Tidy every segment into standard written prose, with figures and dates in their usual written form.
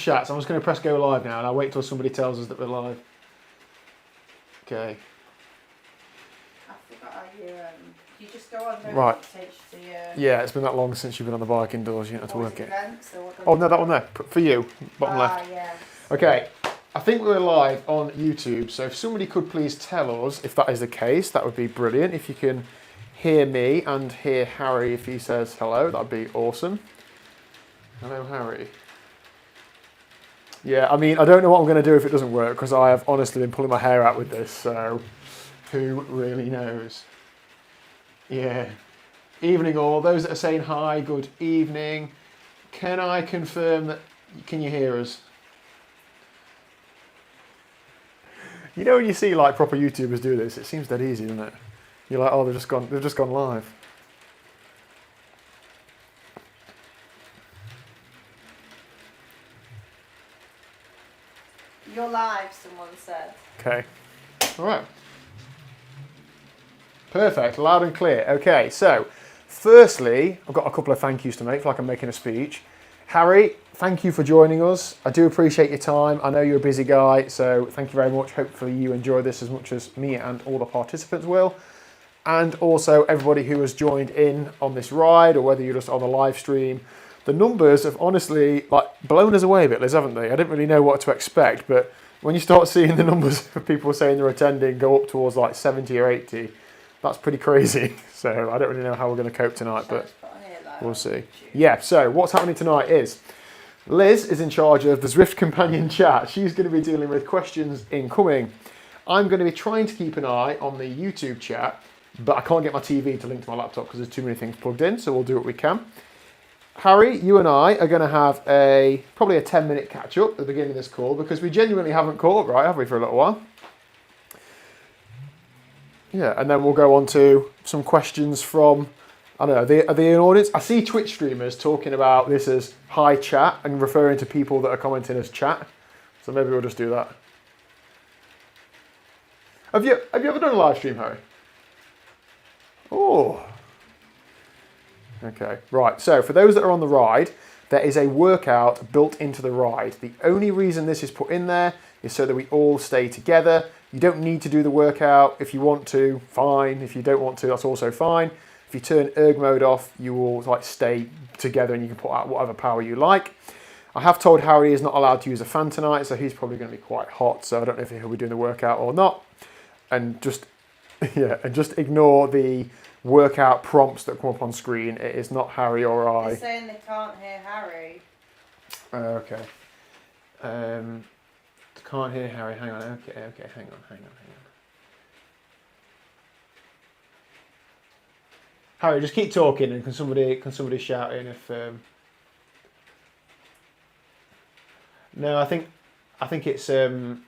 chat, so I'm just going to press go live now, and I'll wait till somebody tells us that we're live. Okay. I forgot how you just go on there. Right. To Yeah, it's been that long since you've been on the bike indoors, you don't have to work it. Events, Oh, no, that one there, for you, bottom left. Yeah. Okay, I think we're live on YouTube, so if somebody could please tell us if that is the case, that would be brilliant. If you can hear me and hear Harry if he says hello, that'd be awesome. Hello, Harry. Yeah, I mean, I don't know what I'm going to do if it doesn't work, because I have honestly been pulling my hair out with this, so who really knows? Yeah. Evening all. Those that are saying hi, good evening. Can I confirm that, can you hear us? You know when you see like proper YouTubers do this, it seems dead easy, doesn't it? You're like, oh, they've just gone live. You're live, someone said. Okay. All right. Perfect. Loud and clear. Okay, so firstly, I've got a couple of thank yous to make, like I'm making a speech. Harry, thank you for joining us. I do appreciate your time. I know you're a busy guy, so thank you very much. Hopefully you enjoy this as much as me and all the participants will. And also everybody who has joined in on this ride, or whether you're just on the live stream. The numbers have honestly like blown us away a bit, Liz, haven't they? I didn't really know what to expect, but when you start seeing the numbers of people saying they're attending go up towards like 70 or 80, that's pretty crazy. So I don't really know how we're going to cope tonight, but we'll see. Yeah, so what's happening tonight is Liz is in charge of the Zwift companion chat. She's going to be dealing with questions incoming. I'm going to be trying to keep an eye on the YouTube chat, but I can't get my TV to link to my laptop because there's too many things plugged in, so we'll do what we can. Harry, you and I are going to have probably a 10-minute catch-up at the beginning of this call, because we genuinely haven't caught up, right, have we, for a little while? Yeah, and then we'll go on to some questions from, I don't know, are they an audience? I see Twitch streamers talking about this as hi chat and referring to people that are commenting as chat. So maybe we'll just do that. Have you ever done a live stream, Harry? Oh. Okay, right. So for those that are on the ride, there is a workout built into the ride. The only reason this is put in there is so that we all stay together. You don't need to do the workout. If you want to, fine. If you don't want to, that's also fine. If you turn erg mode off, you will like stay together and you can put out whatever power you like. I have told Harry he's not allowed to use a fan tonight, so he's probably going to be quite hot. So I don't know if he'll be doing the workout or not. And just ignore the workout prompts that come up on screen. It is not Harry or I. They're saying they can't hear Harry. Okay. Can't hear Harry. Hang on. Okay. Hang on. Harry, just keep talking, and can somebody shout in if? No, I think it's hang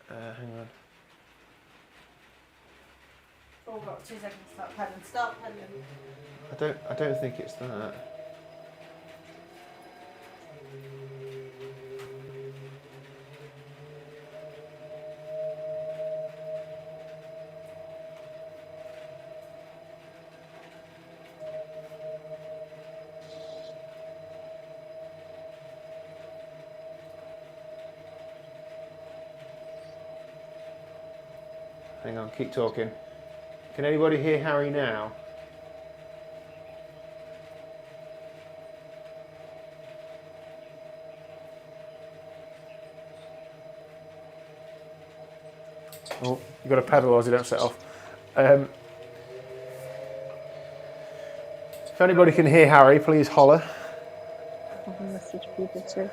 on. Oh, got 2 seconds. Stop pedaling. I don't think it's that. Hang on, keep talking. Can anybody hear Harry now? Oh, you've got to pedal or you don't set off. If anybody can hear Harry, please holler. Message people too.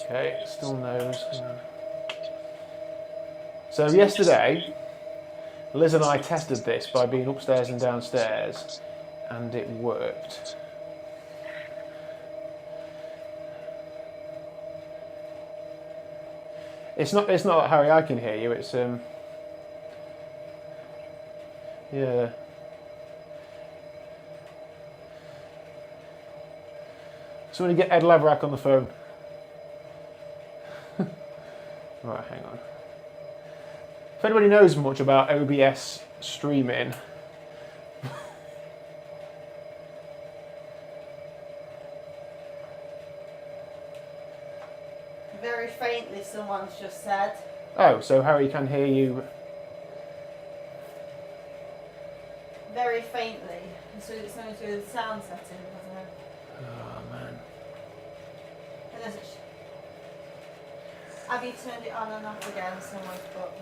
Okay, still knows. So yesterday, Liz and I tested this by being upstairs and downstairs, and it worked. It's not that Harry, I can hear you. It's yeah. Somebody get Ed Leverack on the phone. Right, hang on. If anybody knows much about OBS streaming. Very faintly, someone's just said. Oh, so Harry can hear you. Very faintly. So it's something to do with the sound setting, doesn't it? Oh man. Unless it's... Have you turned it on and off again somewhere? But...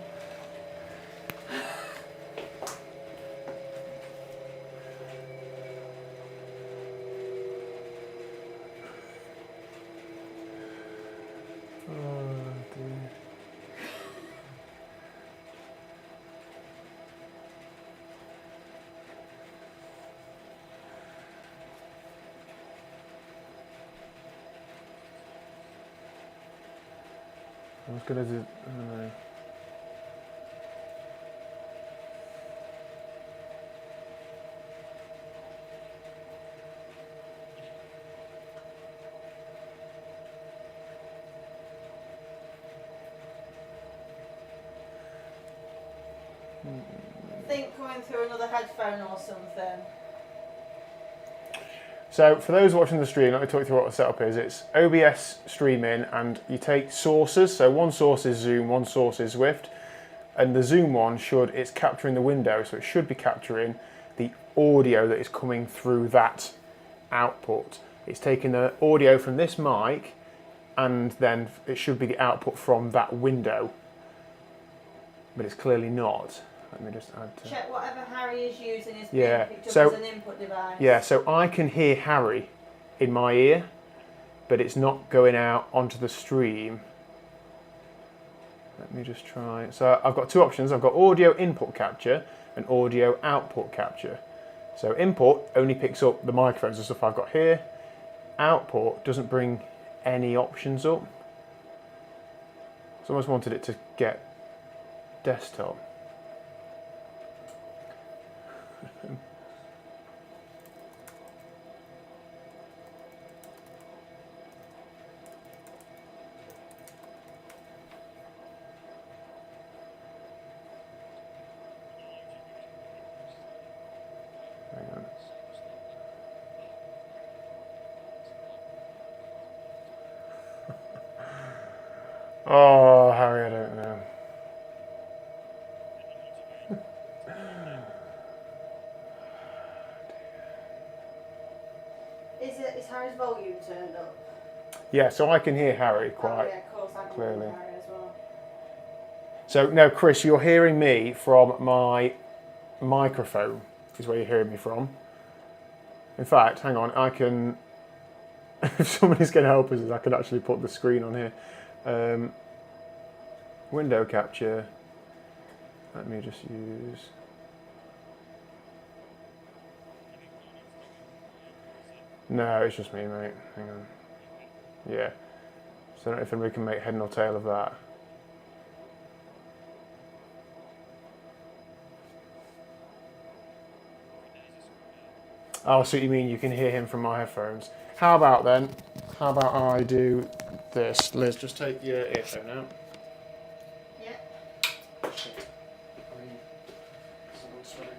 Oh dear. I was gonna do. I don't know. I think coming through another headphone or something. So for those watching the stream, let me talk you through what the setup is. It's OBS streaming, and you take sources. So one source is Zoom, one source is Zwift, and the Zoom one it's capturing the window, so it should be capturing the audio that is coming through that output. It's taking the audio from this mic, and then it should be the output from that window, but it's clearly not. Let me just add to... Check whatever Harry is using is Yeah, being picked up so- as an input device. Yeah, so I can hear Harry in my ear, but it's not going out onto the stream. Let me just try. So I've got two options. I've got audio input capture and audio output capture. So input only picks up the microphones and stuff I've got here. Output doesn't bring any options up. So I almost wanted it to get desktop. Hang on. Oh, Harry, I don't know. Is Harry's volume turned up? Yeah, so I can hear Harry Oh, quite yeah, of course, I can clearly. hear Harry as well. So no, Chris, you're hearing me from my microphone is where you're hearing me from. In fact, hang on, I can, if somebody's going to help us, I can actually put the screen on here. Window capture, let me just use, no, it's just me, mate, hang on. Yeah, so I don't know if anybody can make head nor tail of that. Oh, so you mean you can hear him from my headphones. How about then, how about I do this? Liz, just take your earphone out. Yeah. Shit. I mean, someone's swearing.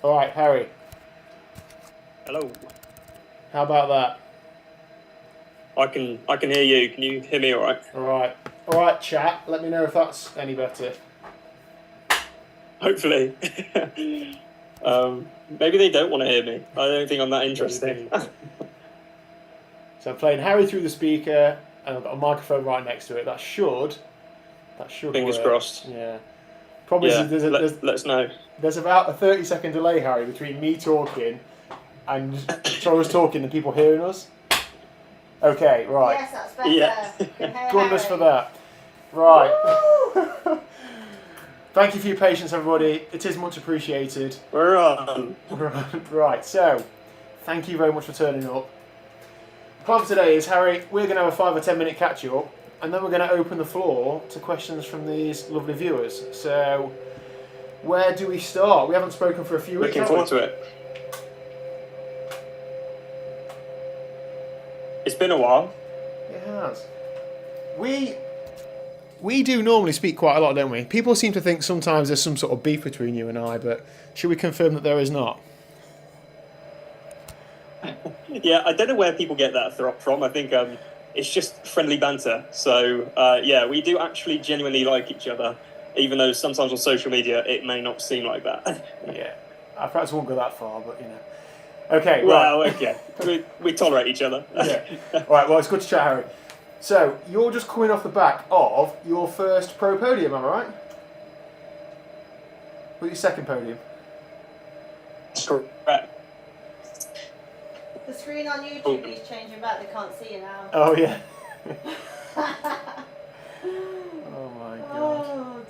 All right, Harry, Hello. how about that? I can hear you. Can you hear me all right? All right, chat. Let me know if that's any better. Hopefully. Maybe they don't want to hear me. I don't think I'm that interesting. So I'm playing Harry through the speaker, and I've got a microphone right next to it. That should Fingers work. crossed. Yeah. Problem Yeah, is let us know. there's about a 30-second delay, Harry, between me talking and Charles talking and people hearing us. Okay, right. Yes, that's better. Yeah. Can hear Goodness Harry. for that. Right. Thank you for your patience, everybody. It is much appreciated. We're on. Right, so thank you very much for turning up. plan for today is, Harry, we're going to have a 5 or 10 minute catch up, and then we're going to open the floor to questions from these lovely viewers. So, where do we start? We haven't spoken for a few weeks. Looking forward to it. It's been a while. It has. We do normally speak quite a lot, don't we? People seem to think sometimes there's some sort of beef between you and I, but should we confirm that there is not? Yeah, I don't know where people get that from. I think it's just friendly banter. So, yeah, we do actually genuinely like each other, even though sometimes on social media it may not seem like that. Yeah. I perhaps won't go that far, but, you know. Okay, Well, right. okay. We tolerate each other. Yeah. All right, well, it's good to chat, Harry. So, you're just coming off the back of your first pro podium, am I right? What's your second podium? Correct. The screen on YouTube is changing back. They can't see you now. Oh, yeah. Oh, my God. Oh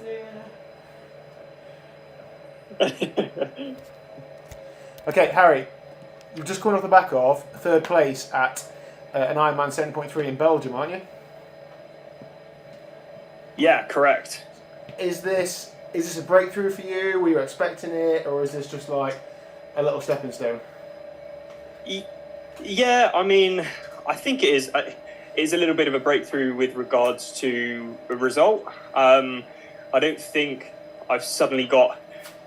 dear. Okay, Harry, you've just come off the back of third place at an Ironman 7.3 in Belgium, aren't you? Yeah, correct. Is this a breakthrough for you? Were you expecting it, or is this just like a little stepping stone? Yeah, I mean, I think it is. It is a little bit of a breakthrough with regards to a result. I don't think I've suddenly got,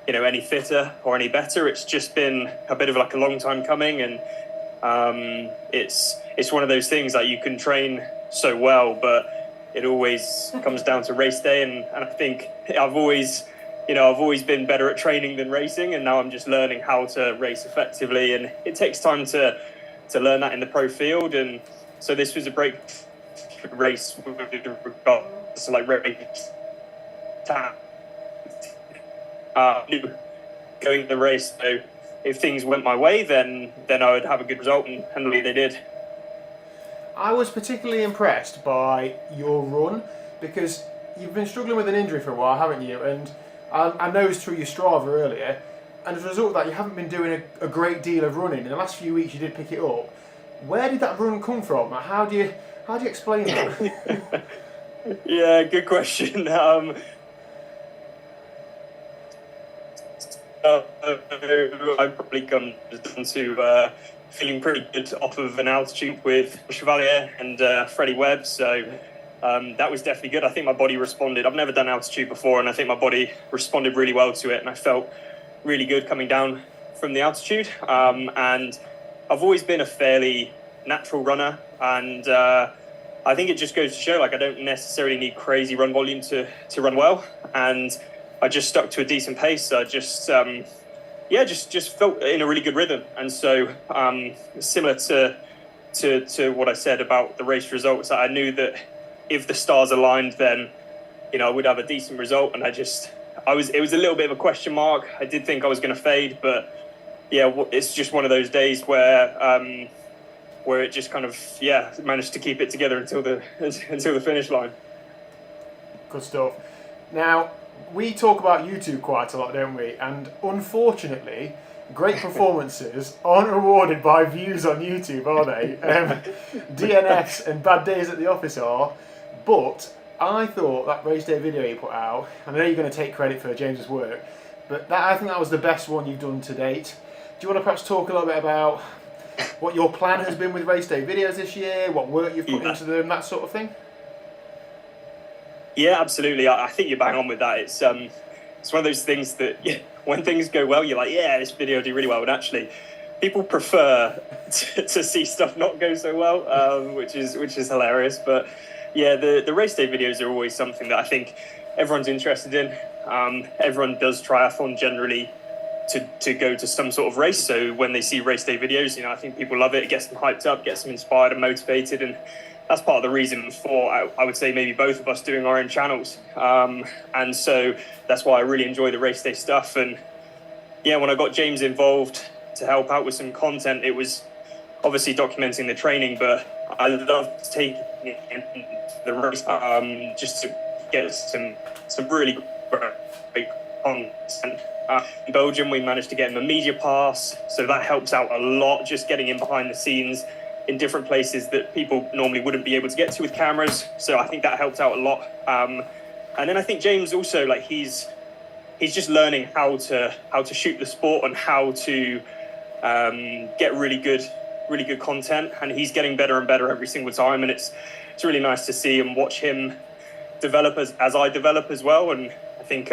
any fitter or any better. It's just been a bit of like a long time coming, and it's one of those things that you can train so well, but it always comes down to race day, and I think I've always been better at training than racing, and now I'm just learning how to race effectively, and it takes time to learn that in the pro field, and so this was a break race with regards to like race time. Going the race, so if things went my way, then I would have a good result, and they did. I was particularly impressed by your run, because you've been struggling with an injury for a while, haven't you? And I noticed through your Strava earlier, and as a result of that, you haven't been doing a great deal of running. In the last few weeks, you did pick it up. Where did that run come from? How do you explain that? Yeah, good question. I've probably come down to feeling pretty good off of an altitude with Chevalier and Freddie Webb, so that was definitely good. I think my body responded. I've never done altitude before, and I think my body responded really well to it, and I felt really good coming down from the altitude. And I've always been a fairly natural runner, and I think it just goes to show, like, I don't necessarily need crazy run volume to run well, and I just stuck to a decent pace. So I just felt in a really good rhythm. And so similar to what I said about the race results, I knew that if the stars aligned, then I would have a decent result. And it was a little bit of a question mark. I did think I was going to fade, but yeah, it's just one of those days where it just kind of managed to keep it together until the finish line. Good stuff. Now, we talk about YouTube quite a lot, don't we? And unfortunately, great performances aren't rewarded by views on YouTube, are they? DNS and bad days at the office are. But I thought that race day video you put out, and I know you're going to take credit for James's work, but I think that was the best one you've done to date. Do you want to perhaps talk a little bit about what your plan has been with race day videos this year, what work you've put into them, that sort of thing? Yeah, absolutely. I think you're bang on with that. It's one of those things that when things go well, you're like, yeah, this video did really well. And actually, people prefer to see stuff not go so well, which is hilarious. But yeah, the race day videos are always something that I think everyone's interested in. Everyone does triathlon generally to go to some sort of race. So when they see race day videos, I think people love it. It gets them hyped up, gets them inspired and motivated, and that's part of the reason for, I would say, maybe both of us doing our own channels. And so that's why I really enjoy the race day stuff. And yeah, when I got James involved to help out with some content, it was obviously documenting the training, but I loved taking it into the race just to get some really great content. In Belgium, we managed to get him a media pass, so that helps out a lot, just getting in behind the scenes. in different places that people normally wouldn't be able to get to with cameras. So I think that helped out a lot. And then I think James also, like, he's just learning how to shoot the sport and how to get really good content, and he's getting better and better every single time, and it's really nice to see and watch him develop as I develop as well. And I think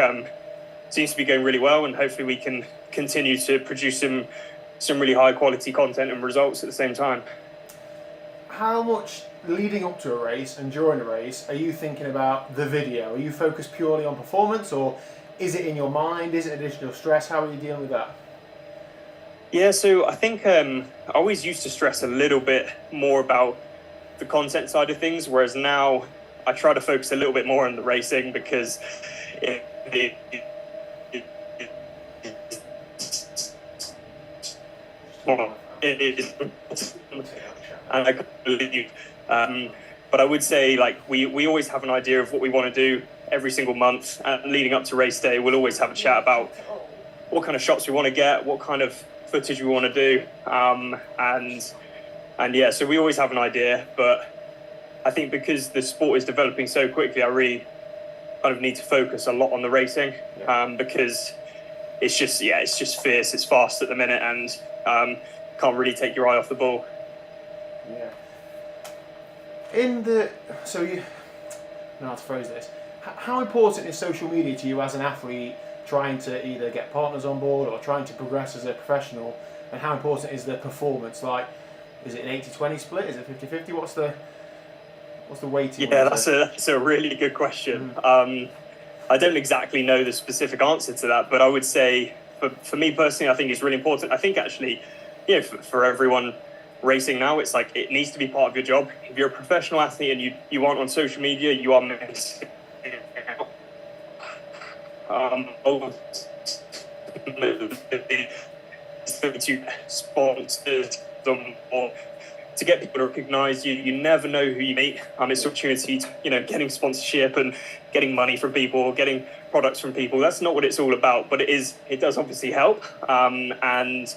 seems to be going really well, and hopefully we can continue to produce some really high quality content and results at the same time. How much leading up to a race and during a race are you thinking about the video? Are you focused purely on performance, or is it in your mind? Is it additional stress? How are you dealing with that? Yeah, so I think I always used to stress a little bit more about the content side of things, whereas now I try to focus a little bit more on the racing, because it is, and I believe. But I would say, like, we always have an idea of what we want to do every single month, and leading up to race day, we'll always have a chat about what kind of shots we want to get, what kind of footage we want to do, and yeah, so we always have an idea. But I think because the sport is developing so quickly, I really kind of need to focus a lot on the racing, because it's just fierce, it's fast at the minute, and can't really take your eye off the ball. Yeah. So you know how to phrase this. How important is social media to you as an athlete, trying to either get partners on board or trying to progress as a professional? And how important is the performance? Like, is it an 80-20 split? Is it 50-50? What's the weighting? Yeah, that's a really good question. I don't exactly know the specific answer to that, but I would say for me personally, I think it's really important. I think actually, for everyone racing now, it's like it needs to be part of your job. If you're a professional athlete and you aren't on social media, you are missing to sponsors them, or to get people to recognise you. You never know who you meet. It's an opportunity to, getting sponsorship and getting money from people, getting products from people. That's not what it's all about, but it does obviously help. And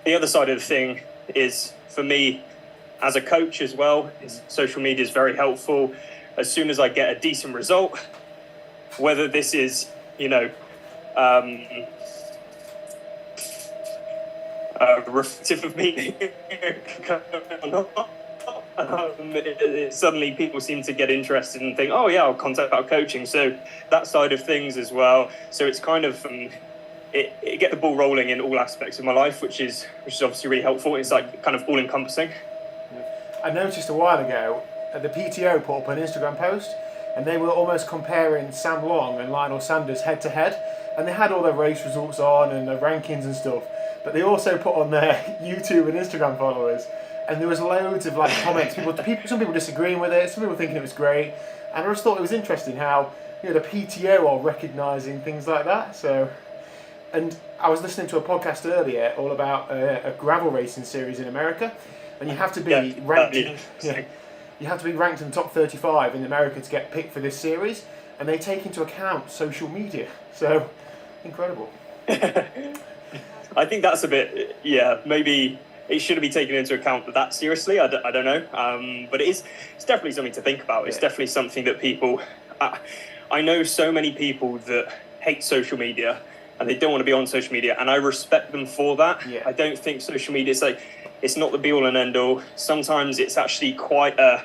the other side of the thing is, for me as a coach as well, is social media is very helpful. As soon as I get a decent result, whether this is, reflective of me, suddenly people seem to get interested and think, oh yeah, I'll contact about coaching. So that side of things as well. So it's kind of it get the ball rolling in all aspects of my life, which is obviously really helpful. It's like kind of all encompassing. I noticed a while ago the PTO put up an Instagram post, and they were almost comparing Sam Long and Lionel Sanders head to head, and they had all their race results on and their rankings and stuff, but they also put on their YouTube and Instagram followers, and there was loads of comments, some people disagreeing with it, some people thinking it was great, and I just thought it was interesting how the PTO are recognising things like that. So, and I was listening to a podcast earlier all about a gravel racing series in America, and you have to be ranked. You have to be ranked in the top 35 in America to get picked for this series, and they take into account social media. So, incredible. I think that's a bit, maybe it shouldn't be taken into account that seriously. I don't know, but it's definitely something to think about. It's definitely something that people. I know so many people that hate social media and they don't want to be on social media, and I respect them for that. I don't think social media is it's not the be all and end all. Sometimes it's actually quite I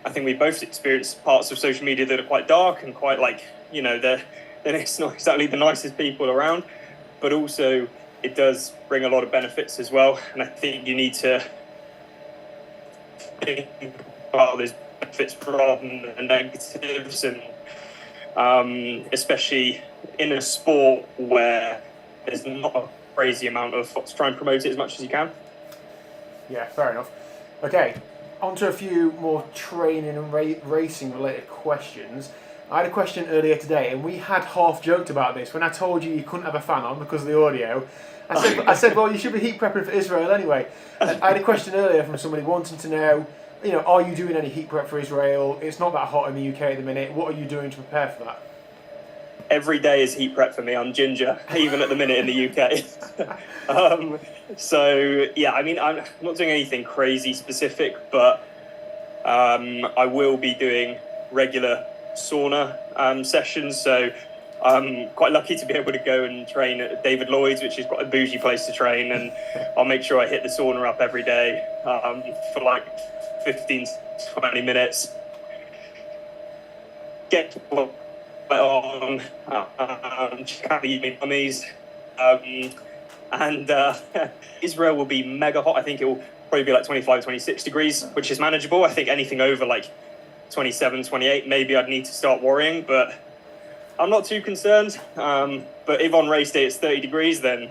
think we both experienced parts of social media that are quite dark and quite then it's not exactly the nicest people around, but also it does bring a lot of benefits as well. And I think you need to think about those benefits rather than the negatives, and especially in a sport where there's not a crazy amount of to try and promote it as much as you can. Yeah, fair enough. Okay, on to a few more training and racing related questions. I had a question earlier today, and we had half joked about this when I told you couldn't have a fan on because of the audio. I said, well, you should be heat prepping for Israel anyway. And I had a question earlier from somebody wanting to know, are you doing any heat prep for Israel? It's not that hot in the UK at the minute. What are you doing to prepare for that? every day is heat prep for me. I'm ginger, even at the minute in the UK. So yeah, I mean, I'm not doing anything crazy specific, but I will be doing regular sauna sessions. So I'm quite lucky to be able to go and train at David Lloyd's, which is quite a bougie place to train, and I'll make sure I hit the sauna up every day for like 15 to 20 minutes. Get on, check out the evening mummies, and Israel will be mega hot. I think it will probably be like 25, 26 degrees, which is manageable. I think anything over like 27, 28, maybe I'd need to start worrying, but I'm not too concerned. But if on race day it's 30 degrees, then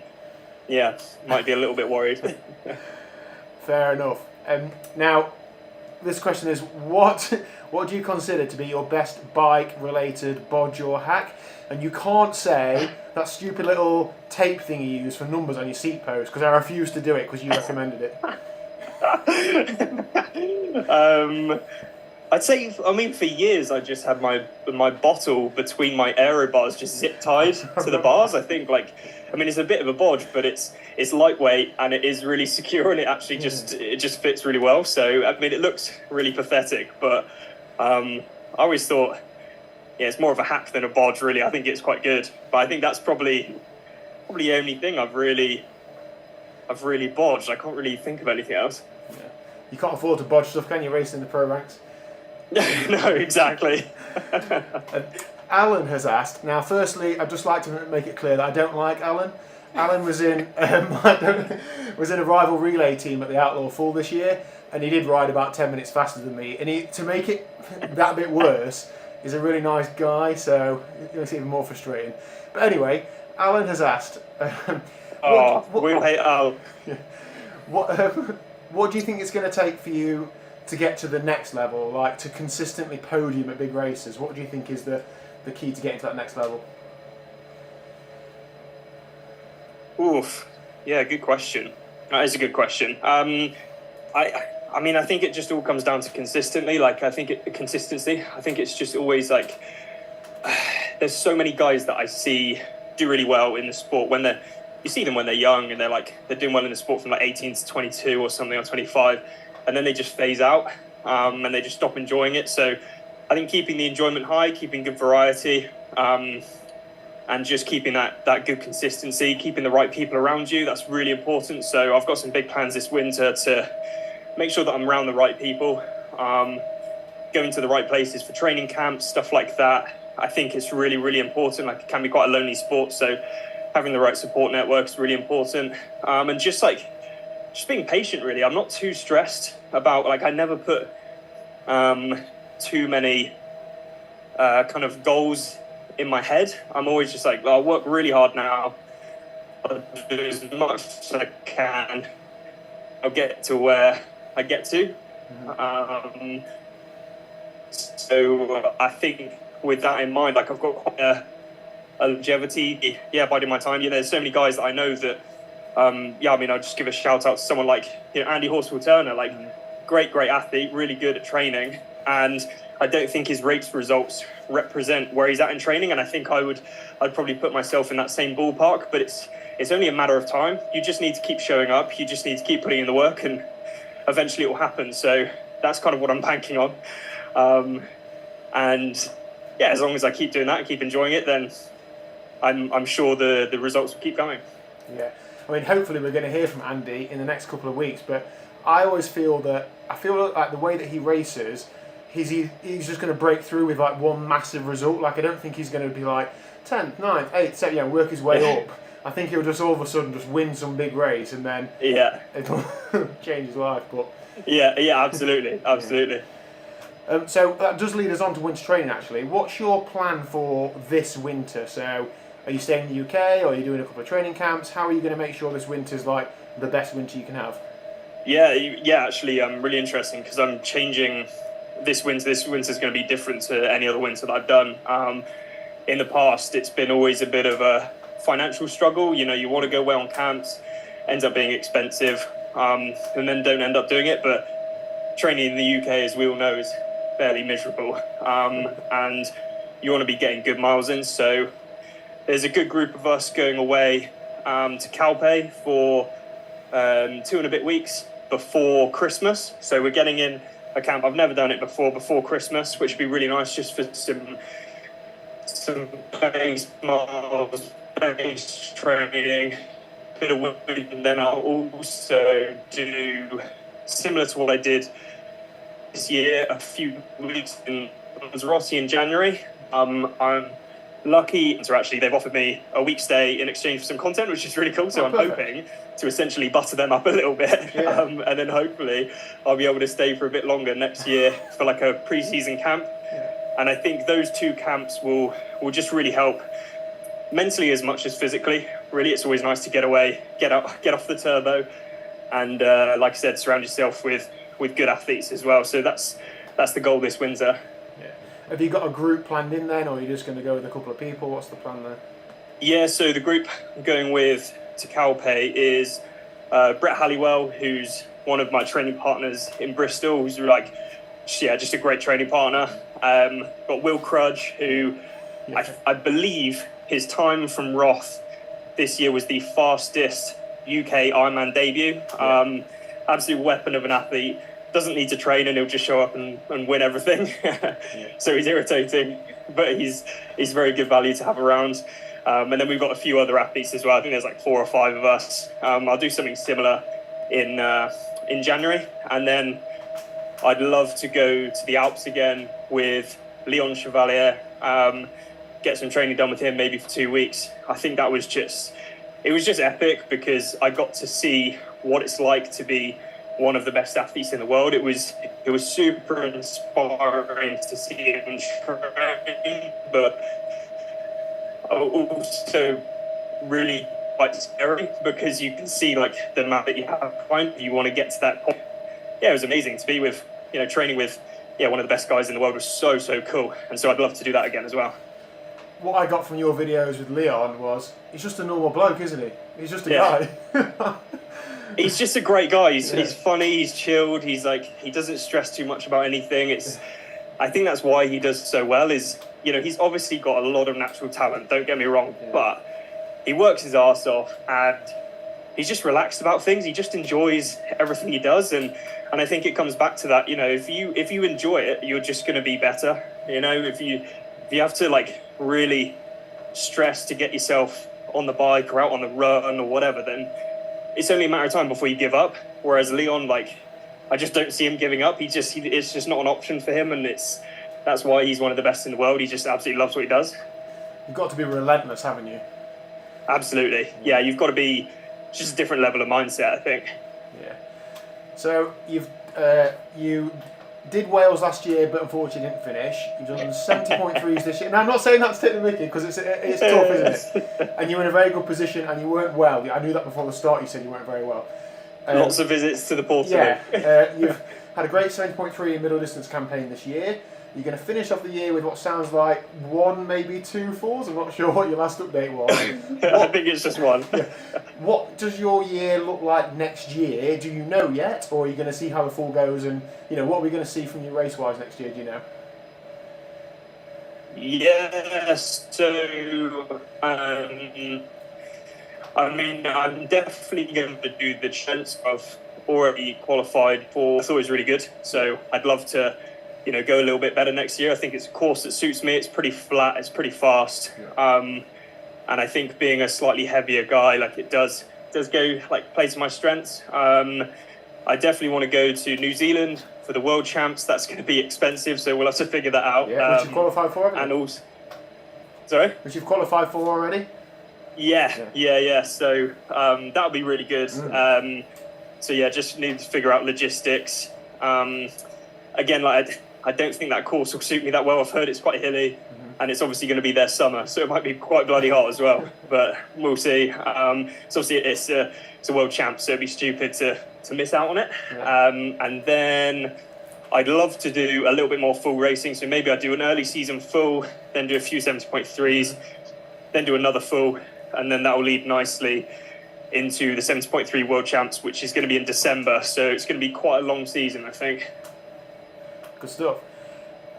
yeah, might be a little bit worried. Fair enough. Now, this question is, what do you consider to be your best bike-related bodge or hack? And you can't say that stupid little tape thing you use for numbers on your seat post, because I refuse to do it because you recommended it. I'd say, I mean, for years I just had my bottle between my aero bars just zip tied to the bars. I think, like, I mean, it's a bit of a bodge, but it's lightweight and it is really secure, and it actually just fits really well. So I mean, it looks really pathetic, but I always thought, yeah, it's more of a hack than a bodge, really. I think it's quite good, but I think that's probably the only thing I've really bodged. I can't really think of anything else. Yeah. You can't afford to bodge stuff, can you, racing in the pro ranks? No, exactly. Alan has asked. Now, firstly, I'd just like to make it clear that I don't like Alan. Alan was in a rival relay team at the Outlaw Full this year, and he did ride about 10 minutes faster than me. And to make it that bit worse, he's a really nice guy, so it makes it even more frustrating. But anyway, Alan has asked. We'll hate Al. What do you think it's going to take for you to get to the next level, like to consistently podium at big races? What do you think is the key to getting to that next level? Oof, yeah, good question. That is a good question. I mean, I think it just all comes down to consistency. I think it's just always like there's so many guys that I see do really well in the sport you see them when they're young and they're doing well in the sport from like 18 to 22 or something, or 25, and then they just phase out and they just stop enjoying it. So I think keeping the enjoyment high, keeping good variety, and just keeping that good consistency, keeping the right people around you, that's really important. So I've got some big plans this winter to make sure that I'm around the right people, going to the right places for training camps, stuff like that. I think it's really, really important. Like, it can be quite a lonely sport, so having the right support network is really important. And just being patient, really. I'm not too stressed about, I never put too many kind of goals in my head. I'm always just like, I'll work really hard now. I'll do as much as I can. I'll get to where I get to. So I think with that in mind, I've got quite a longevity, biding my time. There's so many guys that I know that, I'll just give a shout out to someone like, Andy Horsfall Turner, great athlete, really good at training. And I don't think his race results represent where he's at in training. And I think I'd probably put myself in that same ballpark, but it's only a matter of time. You just need to keep showing up. You just need to keep putting in the work, and eventually it will happen. So that's kind of what I'm banking on. And yeah, as long as I keep doing that and keep enjoying it, then I'm sure the results will keep going. Yeah, I mean, hopefully we're going to hear from Andy in the next couple of weeks, but I always feel like the way that he races, he's just going to break through with one massive result. I don't think he's going to be 10th, 9th, 8th, 7th, work his way up. I think he'll just all of a sudden just win some big race, and then it'll change his life. But absolutely. So that does lead us on to winter training, actually. What's your plan for this winter? So are you staying in the UK, or are you doing a couple of training camps? How are you going to make sure this winter's the best winter you can have? Yeah, actually, really interesting, because I'm changing this winter. This winter's going to be different to any other winter that I've done. In the past, it's been always a bit of a financial struggle. You want to go away on camps, ends up being expensive, and then don't end up doing it. But training in the UK, as we all know, is fairly miserable, and you want to be getting good miles in. So there's a good group of us going away to Calpe for 2 and a bit weeks before Christmas. So we're getting in a camp. I've never done it before Christmas, which would be really nice just for some base miles, base training, bit of wind. And then I'll also do similar to what I did this year, a few weeks in Rossi in January. I'm lucky, so actually they've offered me a week's stay in exchange for some content, which is really cool. So I'm hoping to essentially butter them up a little bit, and then hopefully I'll be able to stay for a bit longer next year for like a pre-season camp. And I think those 2 camps will just really help mentally as much as physically. Really, it's always nice to get away, get off the turbo, and like I said, surround yourself with good athletes as well. So that's the goal this winter. Have you got a group planned in then, or are you just going to go with a couple of people? What's the plan there? Yeah, so the group I'm going with to Calpe is Brett Halliwell, who's one of my training partners in Bristol, who's like, just a great training partner. Got Will Crudge, who I believe his time from Roth this year was the fastest UK Ironman debut. Absolute weapon of an athlete. Doesn't need to train, and he'll just show up and win everything. So he's irritating, but he's very good value to have around. And then we've got a few other athletes as well. I think there's like 4 or 5 of us. I'll do something similar in January, and then I'd love to go to the Alps again with Leon Chevalier. Get some training done with him, maybe for 2 weeks. I think that was just epic, because I got to see what it's like to be one of the best athletes in the world. It was super inspiring to see him train, but also really quite scary, because you can see like the amount that you have behind you want to get to that point. Yeah, it was amazing to be with, training with one of the best guys in the world. Was so cool, and so I'd love to do that again as well. What I got from your videos with Leon was he's just a normal bloke, isn't he? He's just a guy. He's just a great guy. He's funny. He's chilled. He's like, he doesn't stress too much about anything. I think that's why he does so well. Is he's obviously got a lot of natural talent. Don't get me wrong, but he works his arse off, and he's just relaxed about things. He just enjoys everything he does, and I think it comes back to that. If you enjoy it, you're just going to be better. If you have to like really stress to get yourself on the bike or out on the run or whatever, then it's only a matter of time before you give up. Whereas Leon, like, I just don't see him giving up. It's just not an option for him, and that's why he's one of the best in the world. He just absolutely loves what he does. You've got to be relentless, haven't you? Absolutely. Yeah, you've got to be just a different level of mindset, I think. Yeah. So you did Wales last year, but unfortunately didn't finish. You've done 70.3s this year. Now, I'm not saying that to take the mickey, because it's tough, isn't it? And you were in a very good position, and you weren't well. I knew that before the start. You said you weren't very well. Lots of visits to the portal. Yeah. You've had a great 70.3 in middle distance campaign this year. You're going to finish off the year with what sounds like 1, maybe 2 falls. I'm not sure what your last update was. I think it's just 1. What does your year look like next year? Do you know yet, or are you going to see how the fall goes? And what are we going to see from you race-wise next year? Do you know? Yes. So, I'm definitely going to do the chance. I've already qualified for. I thought it was really good. So I'd love to, go a little bit better next year. I think it's a course that suits me. It's pretty flat. It's pretty fast. And I think being a slightly heavier guy, like it does go like play to my strengths. I definitely want to go to New Zealand for the World Champs. That's going to be expensive, so we'll have to figure that out. Yeah, which you've qualified for, haven't you? And also, sorry? Which you've qualified for already? Yeah. So that would be really good. So yeah, just need to figure out logistics. Again, like I don't think that course will suit me that well. I've heard it's quite hilly, and it's obviously going to be their summer, so it might be quite bloody hot as well. But we'll see. So obviously it's a World Champ, so it'd be stupid to miss out on it. And then I'd love to do a little bit more full racing. So maybe I'd do an early season full, then do a few 70.3s, then do another full, and then that will lead nicely into the 70.3 World Champs, which is going to be in December. So it's going to be quite a long season, I think. Good stuff.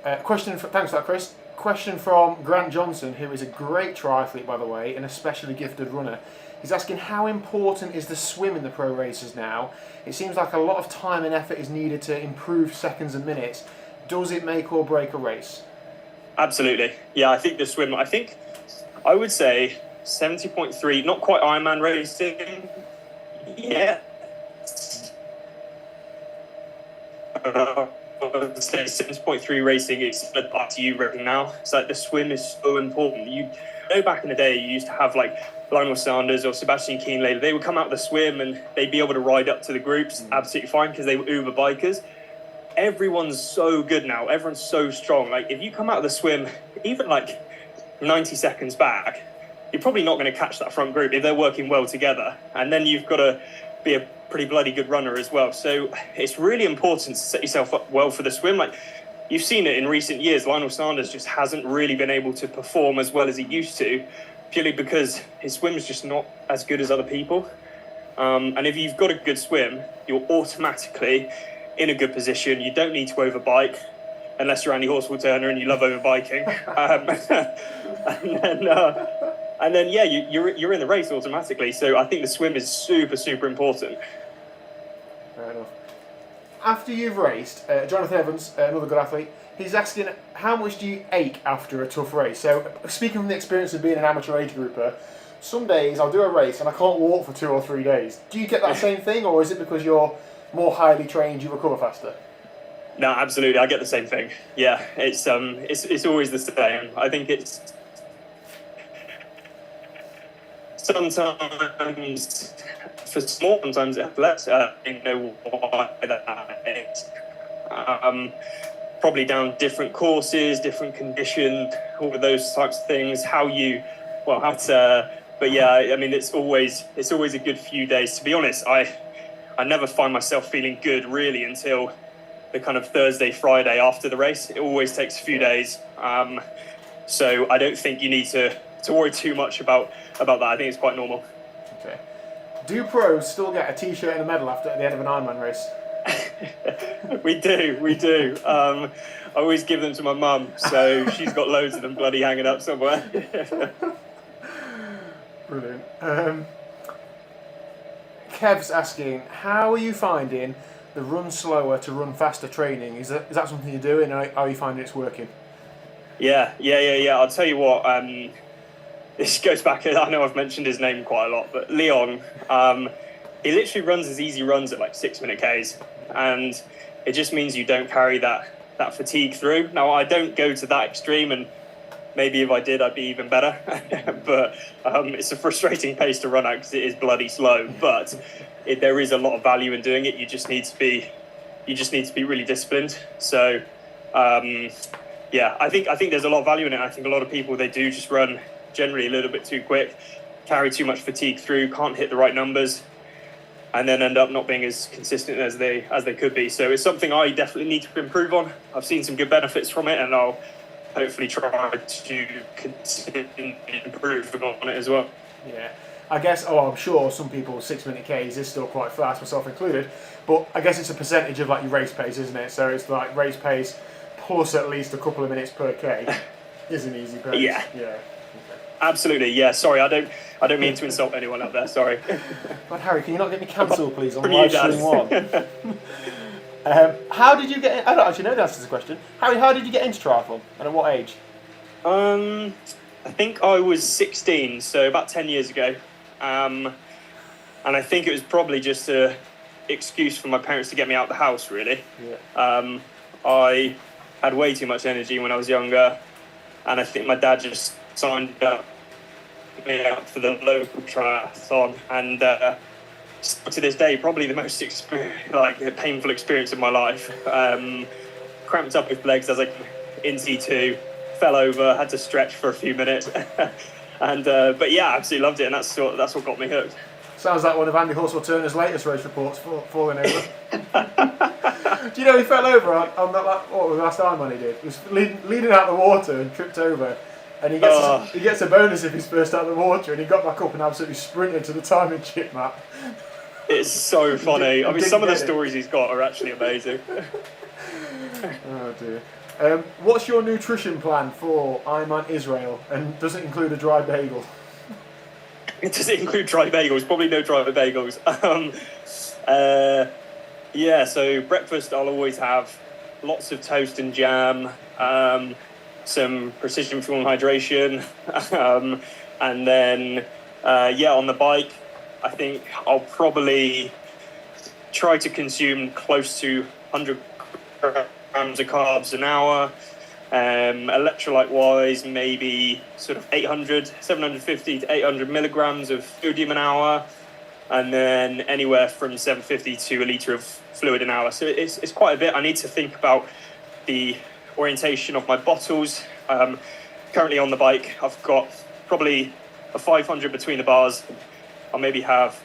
Thanks for that, Chris. question from Grant Johnson, who is a great triathlete, by the way, and especially gifted runner. He's asking, how important is the swim in the pro races now? It seems like a lot of time and effort is needed to improve seconds and minutes. Does it make or break a race? Absolutely. Yeah, I think the swim, I would say 70.3, not quite Ironman racing yet. I would say 70.3 racing is up to you right now. It's like the swim is so important. You know, back in the day, you used to have like Lionel Sanders or Sebastian Kienle. They would come out the swim and they'd be able to ride up to the groups absolutely fine because they were Uber bikers. Everyone's so good now. Everyone's so strong. Like if you come out of the swim, even like 90 seconds back, you're probably not going to catch that front group if they're working well together. And then you've got to be a pretty bloody good runner as well. So it's really important to set yourself up well for the swim. Like you've seen it in recent years, Lionel Sanders just hasn't really been able to perform as well as he used to, purely because his swim is just not as good as other people. And if you've got a good swim, you're automatically in a good position. You don't need to overbike unless you're Andy Horsfall-Turner and you love overbiking. And then yeah, you're in the race automatically. So I think the swim is super, super important. Fair enough. After you've raced, Jonathan Evans, another good athlete, he's asking, how much do you ache after a tough race? So speaking from the experience of being an amateur age grouper, some days I'll do a race and I can't walk for 2 or 3 days. Do you get that same thing, or is it because you're more highly trained, you recover faster? No, absolutely. I get the same thing. Yeah, it's always the same. I think it's sometimes for small, sometimes it's less. I don't know why that is. Probably down different courses, different conditions, all of those types of things. But yeah, I mean, it's always a good few days. To be honest, I never find myself feeling good really until the kind of Thursday, Friday after the race. It always takes a few days. So I don't think you need to worry too much about that. I think it's quite normal. Okay. Do pros still get a t-shirt and a medal after at the end of an Ironman race? We do. I always give them to my mum, so she's got loads of them bloody hanging up somewhere. Brilliant. Kev's asking, how are you finding the run slower to run faster training? Is that something you're doing, or are you finding it's working? Yeah. I'll tell you what, this goes back, I know I've mentioned his name quite a lot, but Leon, he literally runs his easy runs at like 6-minute Ks, and it just means you don't carry that fatigue through. Now, I don't go to that extreme, and maybe if I did, I'd be even better. But it's a frustrating pace to run at because it is bloody slow. But there is a lot of value in doing it. You just need to be really disciplined. So yeah, I think there's a lot of value in it. I think a lot of people, they do just run generally a little bit too quick, carry too much fatigue through, can't hit the right numbers, and then end up not being as consistent as they could be. So it's something I definitely need to improve on. I've seen some good benefits from it, and I'll hopefully try to continue improving on it as well. Yeah, I guess, I'm sure some people 6-minute Ks is still quite fast, myself included, but I guess it's a percentage of like your race pace, isn't it? So it's like race pace plus at least a couple of minutes per K is an easy pace. Yeah. Okay. Absolutely, yeah. Sorry, I don't mean to insult anyone up there. Sorry. But Harry, can you not get me cancelled, please, on From live you, Dad. stream 1? How did you get? I don't actually know the answer to this question. Harry, how did you get into triathlon, and at what age? I think I was 16, so about 10 years ago, and I think it was probably just an excuse for my parents to get me out of the house. Really, Yeah. I had way too much energy when I was younger, and I think my dad just signed me up for the local triathlon, and to this day, probably the most painful experience of my life. Cramped up with legs as I in C2, fell over, had to stretch for a few minutes, and but yeah, absolutely loved it, and that's what got me hooked. Sounds like one of Andy Horsfall-Turner's latest race reports, falling over. Do you know he fell over on that? What was the last Ironman he did? He was leading out the water and tripped over. And he gets a bonus if he's first out of the water, and he got back up and absolutely sprinted to the timing chip map. It's so funny. I mean, some of the stories he's got are actually amazing. Oh dear. What's your nutrition plan for Ironman Israel, and does it include a dry bagel? Does it include dry bagels? Probably no dry bagels. Yeah, so breakfast I'll always have lots of toast and jam, some precision fuel and hydration, and then on the bike I think I'll probably try to consume close to 100 grams of carbs an hour. Electrolyte wise, maybe sort of 750 to 800 milligrams of sodium an hour, and then anywhere from 750 to a litre of fluid an hour. So it's quite a bit. I need to think about the orientation of my bottles. Currently on the bike, I've got probably a 500 between the bars. I'll maybe have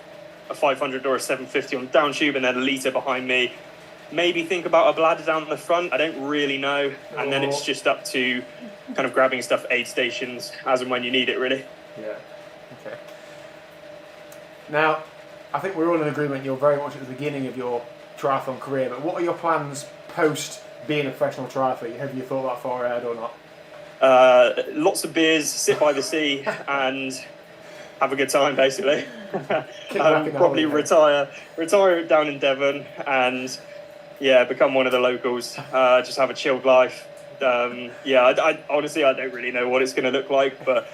a 500 or a 750 on the down tube, and then a litre behind me. Maybe think about a bladder down the front. I don't really know. And then it's just up to kind of grabbing stuff at aid stations as and when you need it, really. Yeah. Okay. Now, I think we're all in agreement you're very much at the beginning of your triathlon career, but what are your plans post being a professional triathlete? Have you thought that far ahead or not? Lots of beers, sit by the sea, and have a good time, basically. Probably retire down in Devon and become one of the locals. Just have a chilled life. I honestly I don't really know what it's going to look like, but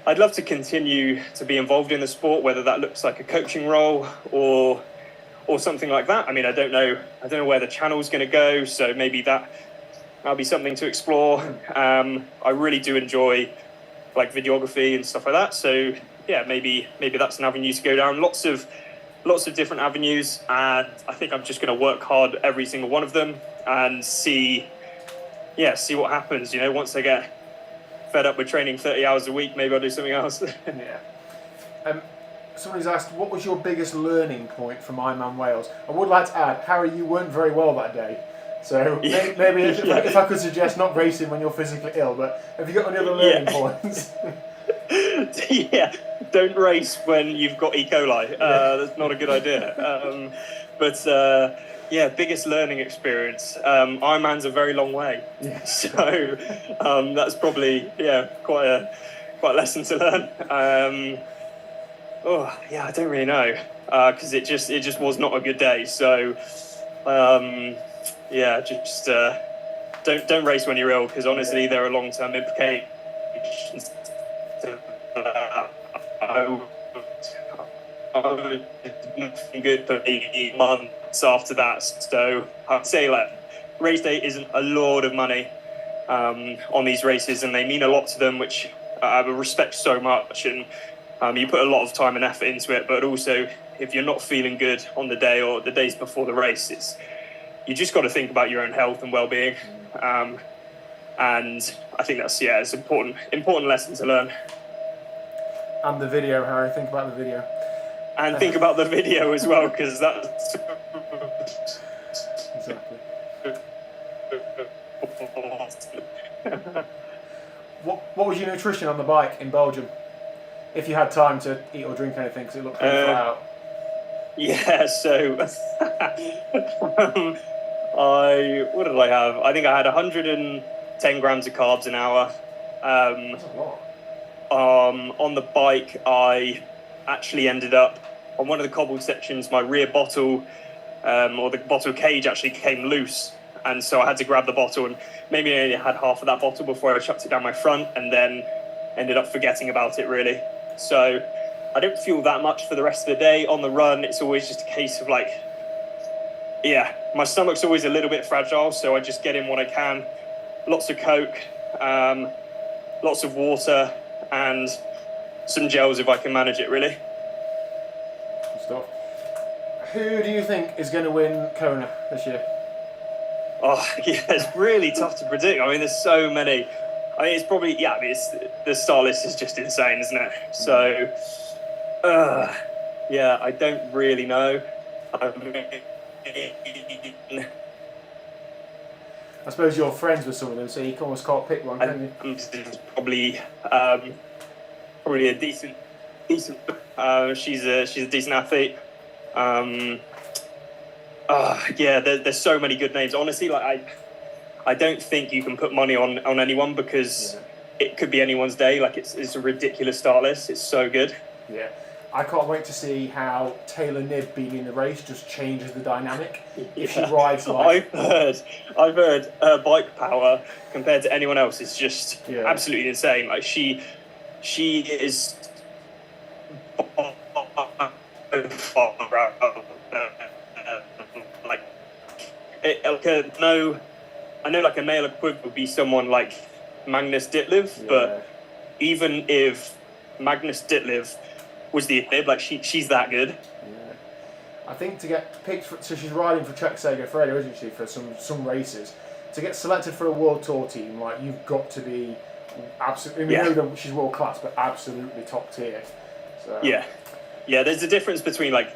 I'd love to continue to be involved in the sport, whether that looks like a coaching role or something like that. I mean, I don't know where the channel's going to go, so maybe that'll be something to explore. I really do enjoy like videography and stuff like that, so maybe that's an avenue to go down. Lots of different avenues, and I think I'm just going to work hard every single one of them and see what happens. You know, once I get fed up with training 30 hours a week, maybe I'll do something else. Somebody's asked, what was your biggest learning point from Ironman Wales? I would like to add, Harry, you weren't very well that day. So maybe if I could suggest not racing when you're physically ill, but have you got any other learning points? Don't race when you've got E. coli. That's not a good idea. Biggest learning experience. Ironman's a very long way, so that's probably quite a lesson to learn. I don't really know because it just was not a good day. So don't race when you're ill, because honestly there are long-term implications. I was nothing good for 8 months after that. So I'd say race day isn't a lot of money on these races, and they mean a lot to them, which I respect so much. And you put a lot of time and effort into it, but also if you're not feeling good on the day or the days before the race, you just got to think about your own health and well-being. And I think that's it's important lesson to learn. And the video, Harry. Think about the video. And think about the video as well, because that's exactly. What was your nutrition on the bike in Belgium? If you had time to eat or drink anything, because it looked pretty flat out. Yeah, so what did I have? I think I had 110 grams of carbs an hour. That's a lot. On the bike, I actually ended up on one of the cobbled sections. My rear bottle, or the bottle cage, actually came loose, and so I had to grab the bottle, and maybe I only had half of that bottle before I chucked it down my front, and then ended up forgetting about it, really. So I don't feel that much for the rest of the day. On the run, it's always just a case of my stomach's always a little bit fragile, so I just get in what I can. Lots of Coke, lots of water, and some gels if I can manage it, really. Good stuff. Who do you think is going to win Kona this year? It's really tough to predict. I mean, there's so many. I mean, it's probably, the star list is just insane, isn't it? So, I don't really know. I suppose you're friends with some of them, so you almost can't pick one, can you? Probably a decent. She's a decent athlete. There's so many good names. Honestly, I don't think you can put money on anyone because it could be anyone's day. Like it's a ridiculous start list. It's so good. Yeah. I can't wait to see how Taylor Knibb being in the race just changes the dynamic. If she rides like... I've heard her bike power compared to anyone else is just absolutely insane. Like she is I know like a male equivalent would be someone like Magnus Ditlev, but even if Magnus Ditlev was the Nib, like she's that good. Yeah. I think to get picked for, so she's riding for Trek Segafredo, isn't she, for some races. To get selected for a World Tour team, like you've got to be absolutely. We know that she's world class, but absolutely top tier. So. Yeah, there's a difference between like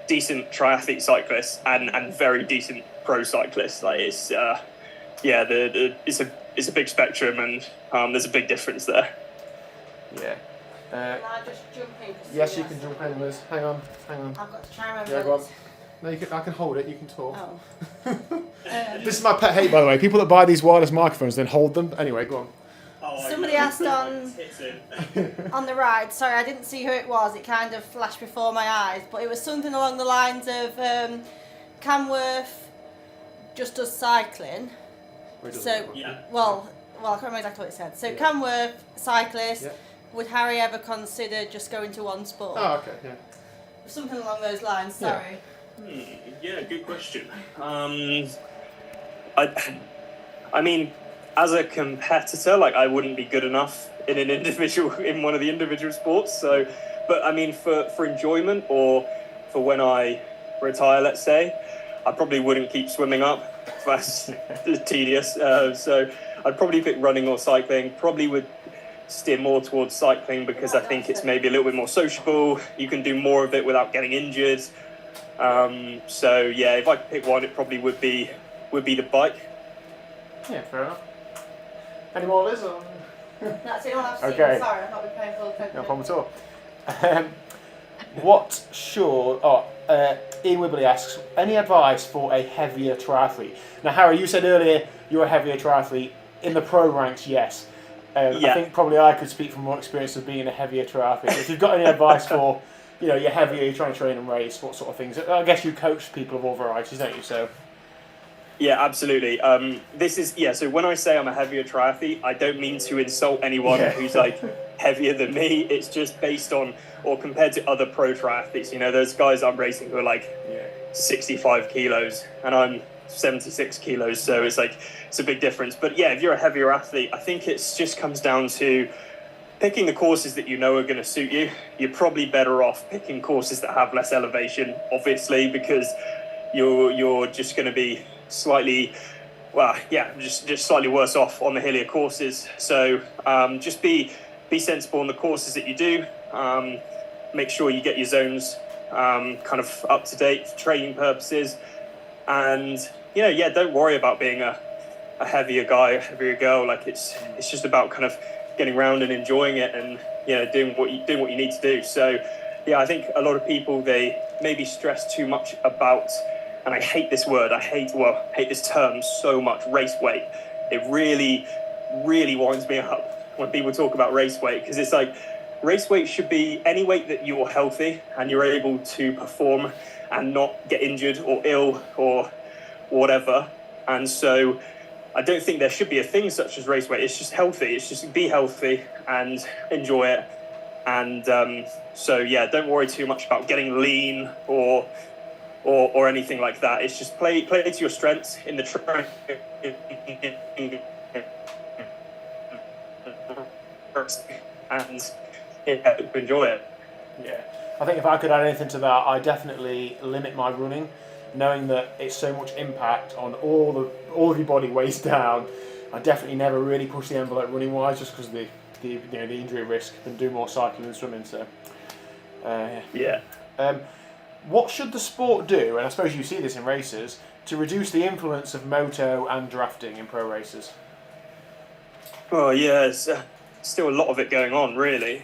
decent triathlete cyclists and very decent pro cyclists. Like it's it's a big spectrum, and there's a big difference there. Yeah. Can I just jump in? Yes, you can jump in, Liz. Hang on. I've got to try and Yeah, remember. go on. No, I can hold it. You can talk. Oh. This is my pet hate, by the way. People that buy these wireless microphones then hold them. Anyway, go on. Somebody asked on the ride. Sorry, I didn't see who it was. It kind of flashed before my eyes, but it was something along the lines of Camworth just does cycling. So, well, I can't remember exactly what it said. So, Camworth cyclist. Would Harry ever consider just going to one sport? Oh, okay, yeah. Something along those lines. Sorry. Yeah, good question. I mean, as a competitor, like I wouldn't be good enough in one of the individual sports. So, but I mean, for enjoyment or for when I retire, let's say, I probably wouldn't keep swimming up. That's tedious. So I'd probably pick running or cycling. Probably would steer more towards cycling because I think it's maybe a little bit more sociable. You can do more of it without getting injured. So yeah, if I could pick one, it probably would be the bike. Yeah, fair enough. Any more, Liz? Or? That's the only one I've seen. Okay. Sorry, I've not been paying full attention. No problem at all. Ian Wibley asks, any advice for a heavier triathlete? Now, Harry, you said earlier you're a heavier triathlete. In the pro ranks, yes. I think probably I could speak from more experience of being a heavier triathlete. If you've got any advice for, you're heavier, you're trying to train and race, what sort of things? I guess you coach people of all varieties, don't you? So. Yeah, absolutely. So when I say I'm a heavier triathlete, I don't mean to insult anyone who's like heavier than me. It's just based on or compared to other pro triathletes. There's guys I'm racing who are like 65 kilos and I'm 76 kilos, so it's a big difference. But yeah, if you're a heavier athlete, I think it just comes down to picking the courses that you know are going to suit you. You're probably better off picking courses that have less elevation, obviously, because you're just going to be slightly slightly worse off on the hillier courses. So just be sensible on the courses that you do. Make sure you get your zones kind of up to date for training purposes. And don't worry about being a heavier guy, a heavier girl. Like it's just about kind of getting around and enjoying it, and doing what you need to do. So I think a lot of people, they maybe stress too much about, and I hate this word, I hate this term so much, race weight. It really, really winds me up when people talk about race weight, because it's like race weight should be any weight that you're healthy and you're able to perform and not get injured or ill or whatever. And so I don't think there should be a thing such as race weight. It's just healthy. It's just be healthy and enjoy it. And don't worry too much about getting lean or anything like that. It's just play to your strengths in the training and enjoy it. Yeah. I think if I could add anything to that, I definitely limit my running, knowing that it's so much impact on all of your body weighs down. I definitely never really push the envelope running wise, just because the injury risk, and do more cycling than swimming. So what should the sport do, and I suppose you see this in races, to reduce the influence of moto and drafting in pro races? Well, yeah, it's still a lot of it going on, really.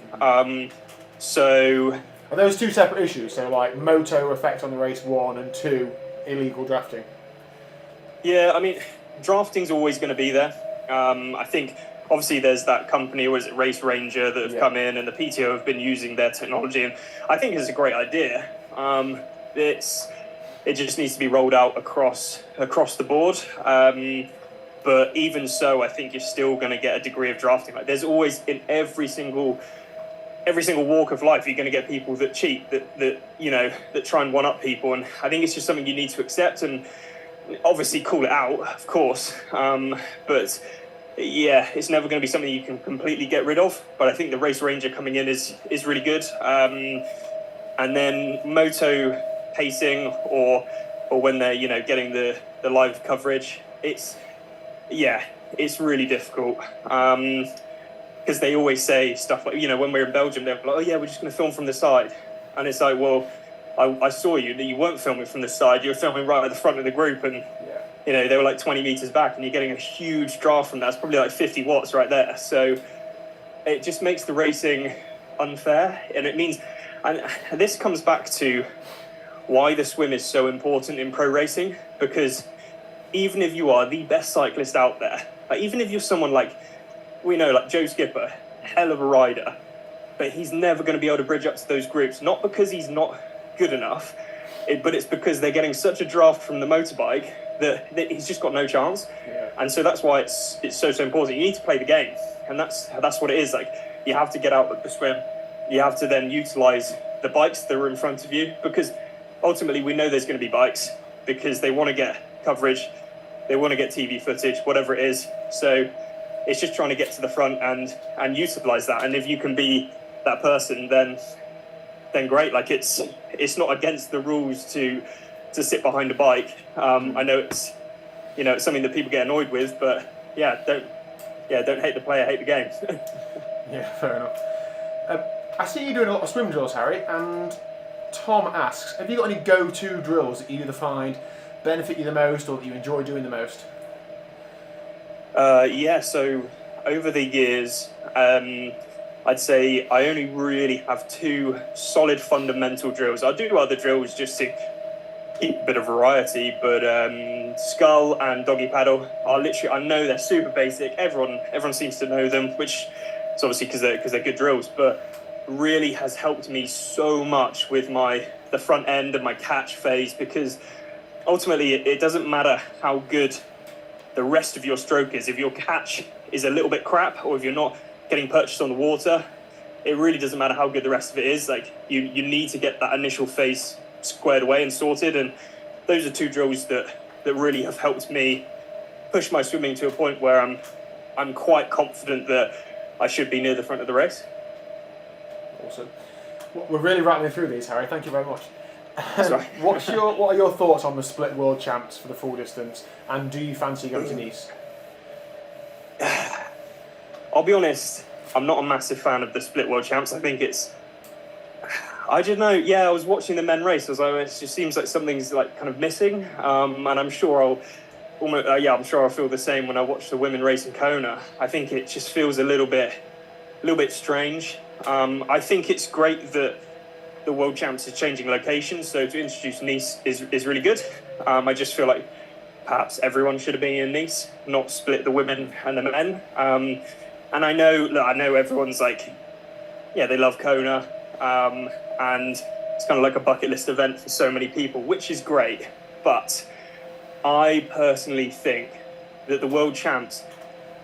Are those two separate issues? So, like, moto effect on the race, 1, and 2, illegal drafting? Yeah, I mean, drafting's always going to be there. I think obviously there's that company, or is it Race Ranger, that have come in, and the PTO have been using their technology, and I think it's a great idea. It just needs to be rolled out across the board. But even so, I think you're still going to get a degree of drafting. Like, there's always, in every single walk of life, you're going to get people that cheat, that try and one up people, and I think it's just something you need to accept and obviously call it out, of course. But yeah, it's never going to be something you can completely get rid of. But I think the Race Ranger coming in is really good. And then moto pacing, or when they're getting the live coverage, it's really difficult. Because they always say stuff like, when we're in Belgium, they're like, oh yeah, we're just going to film from the side. And it's like, well, I saw you weren't filming from the side, you were filming right at the front of the group, and they were like 20 meters back, and you're getting a huge draft from that. It's probably like 50 watts right there. So it just makes the racing unfair. And it means, and this comes back to why the swim is so important in pro racing, because even if you are the best cyclist out there, like even if you're someone like, we know, like Joe Skipper, hell of a rider, but he's never going to be able to bridge up to those groups, not because he's not good enough, but it's because they're getting such a draft from the motorbike that he's just got no chance. And so that's why it's so important. You need to play the game, and that's what it is. Like, you have to get out with the swim, you have to then utilize the bikes that are in front of you, because ultimately we know there's going to be bikes, because they want to get coverage, they want to get TV footage, whatever it is. So it's just trying to get to the front and utilize that. And if you can be that person, then great. Like, it's not against the rules to sit behind a bike. I know it's it's something that people get annoyed with, but don't hate the player, hate the game. Yeah, fair enough. I see you doing a lot of swim drills, Harry, and Tom asks, have you got any go-to drills that you either find benefit you the most or that you enjoy doing the most? So over the years, I'd say I only really have two solid fundamental drills. I do other drills just to keep a bit of variety, but scull and doggy paddle are literally, I know they're super basic. Everyone seems to know them, which is obviously because they're good drills, but really has helped me so much with the front end and my catch phase, because ultimately it doesn't matter how good the rest of your stroke is. If your catch is a little bit crap, or if you're not getting purchased on the water, it really doesn't matter how good the rest of it is. Like, you need to get that initial phase squared away and sorted, and those are two drills that really have helped me push my swimming to a point where I'm quite confident that I should be near the front of the race. Awesome. We're really rattling through these, Harry. Thank you very much. That's right. What are your thoughts on the split world champs for the full distance, and do you fancy going to Nice? I'll be honest, I'm not a massive fan of the split world champs. I think I don't know. Yeah, I was watching the men race. I was like, it just seems like something's like kind of missing. And I'm sure I'm sure I'll feel the same when I watch the women race in Kona. I think it just feels a little bit strange. I think it's great that the world champs is changing locations. So to introduce Nice is really good. I just feel like perhaps everyone should have been in Nice, not split the women and the men. And I know everyone's like, yeah, they love Kona. And it's kind of like a bucket list event for so many people, which is great. But I personally think that the world champs,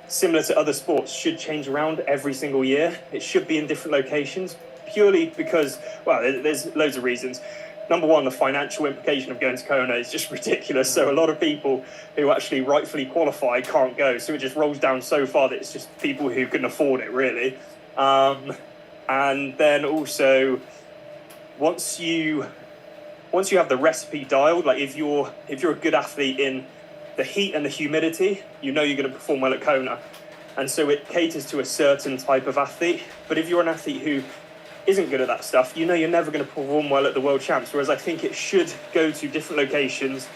similar to other sports, should change around every single year. It should be in different locations, purely because, well, there's loads of reasons. Number one, the financial implication of going to Kona is just ridiculous. So a lot of people who actually rightfully qualify can't go. So it just rolls down so far that it's just people who can afford it, really. And then also, once you have the recipe dialed, like if you're a good athlete in the heat and the humidity, you know you're going to perform well at Kona. And so it caters to a certain type of athlete. But if you're an athlete who isn't good at that stuff, you know you're never going to perform well at the World Champs. Whereas I think it should go to different locations,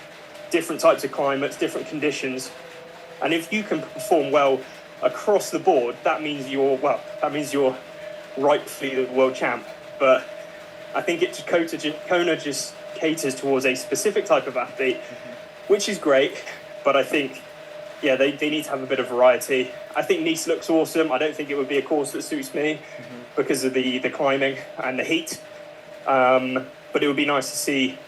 different types of climates, different conditions. And if you can perform well across the board, that means you're rightfully the world champ. But I think Kona just caters towards a specific type of athlete, which is great. But I think yeah, they need to have a bit of variety. I think Nice looks awesome. I don't think it would be a course that suits me because of the climbing and the heat. But it would be nice to see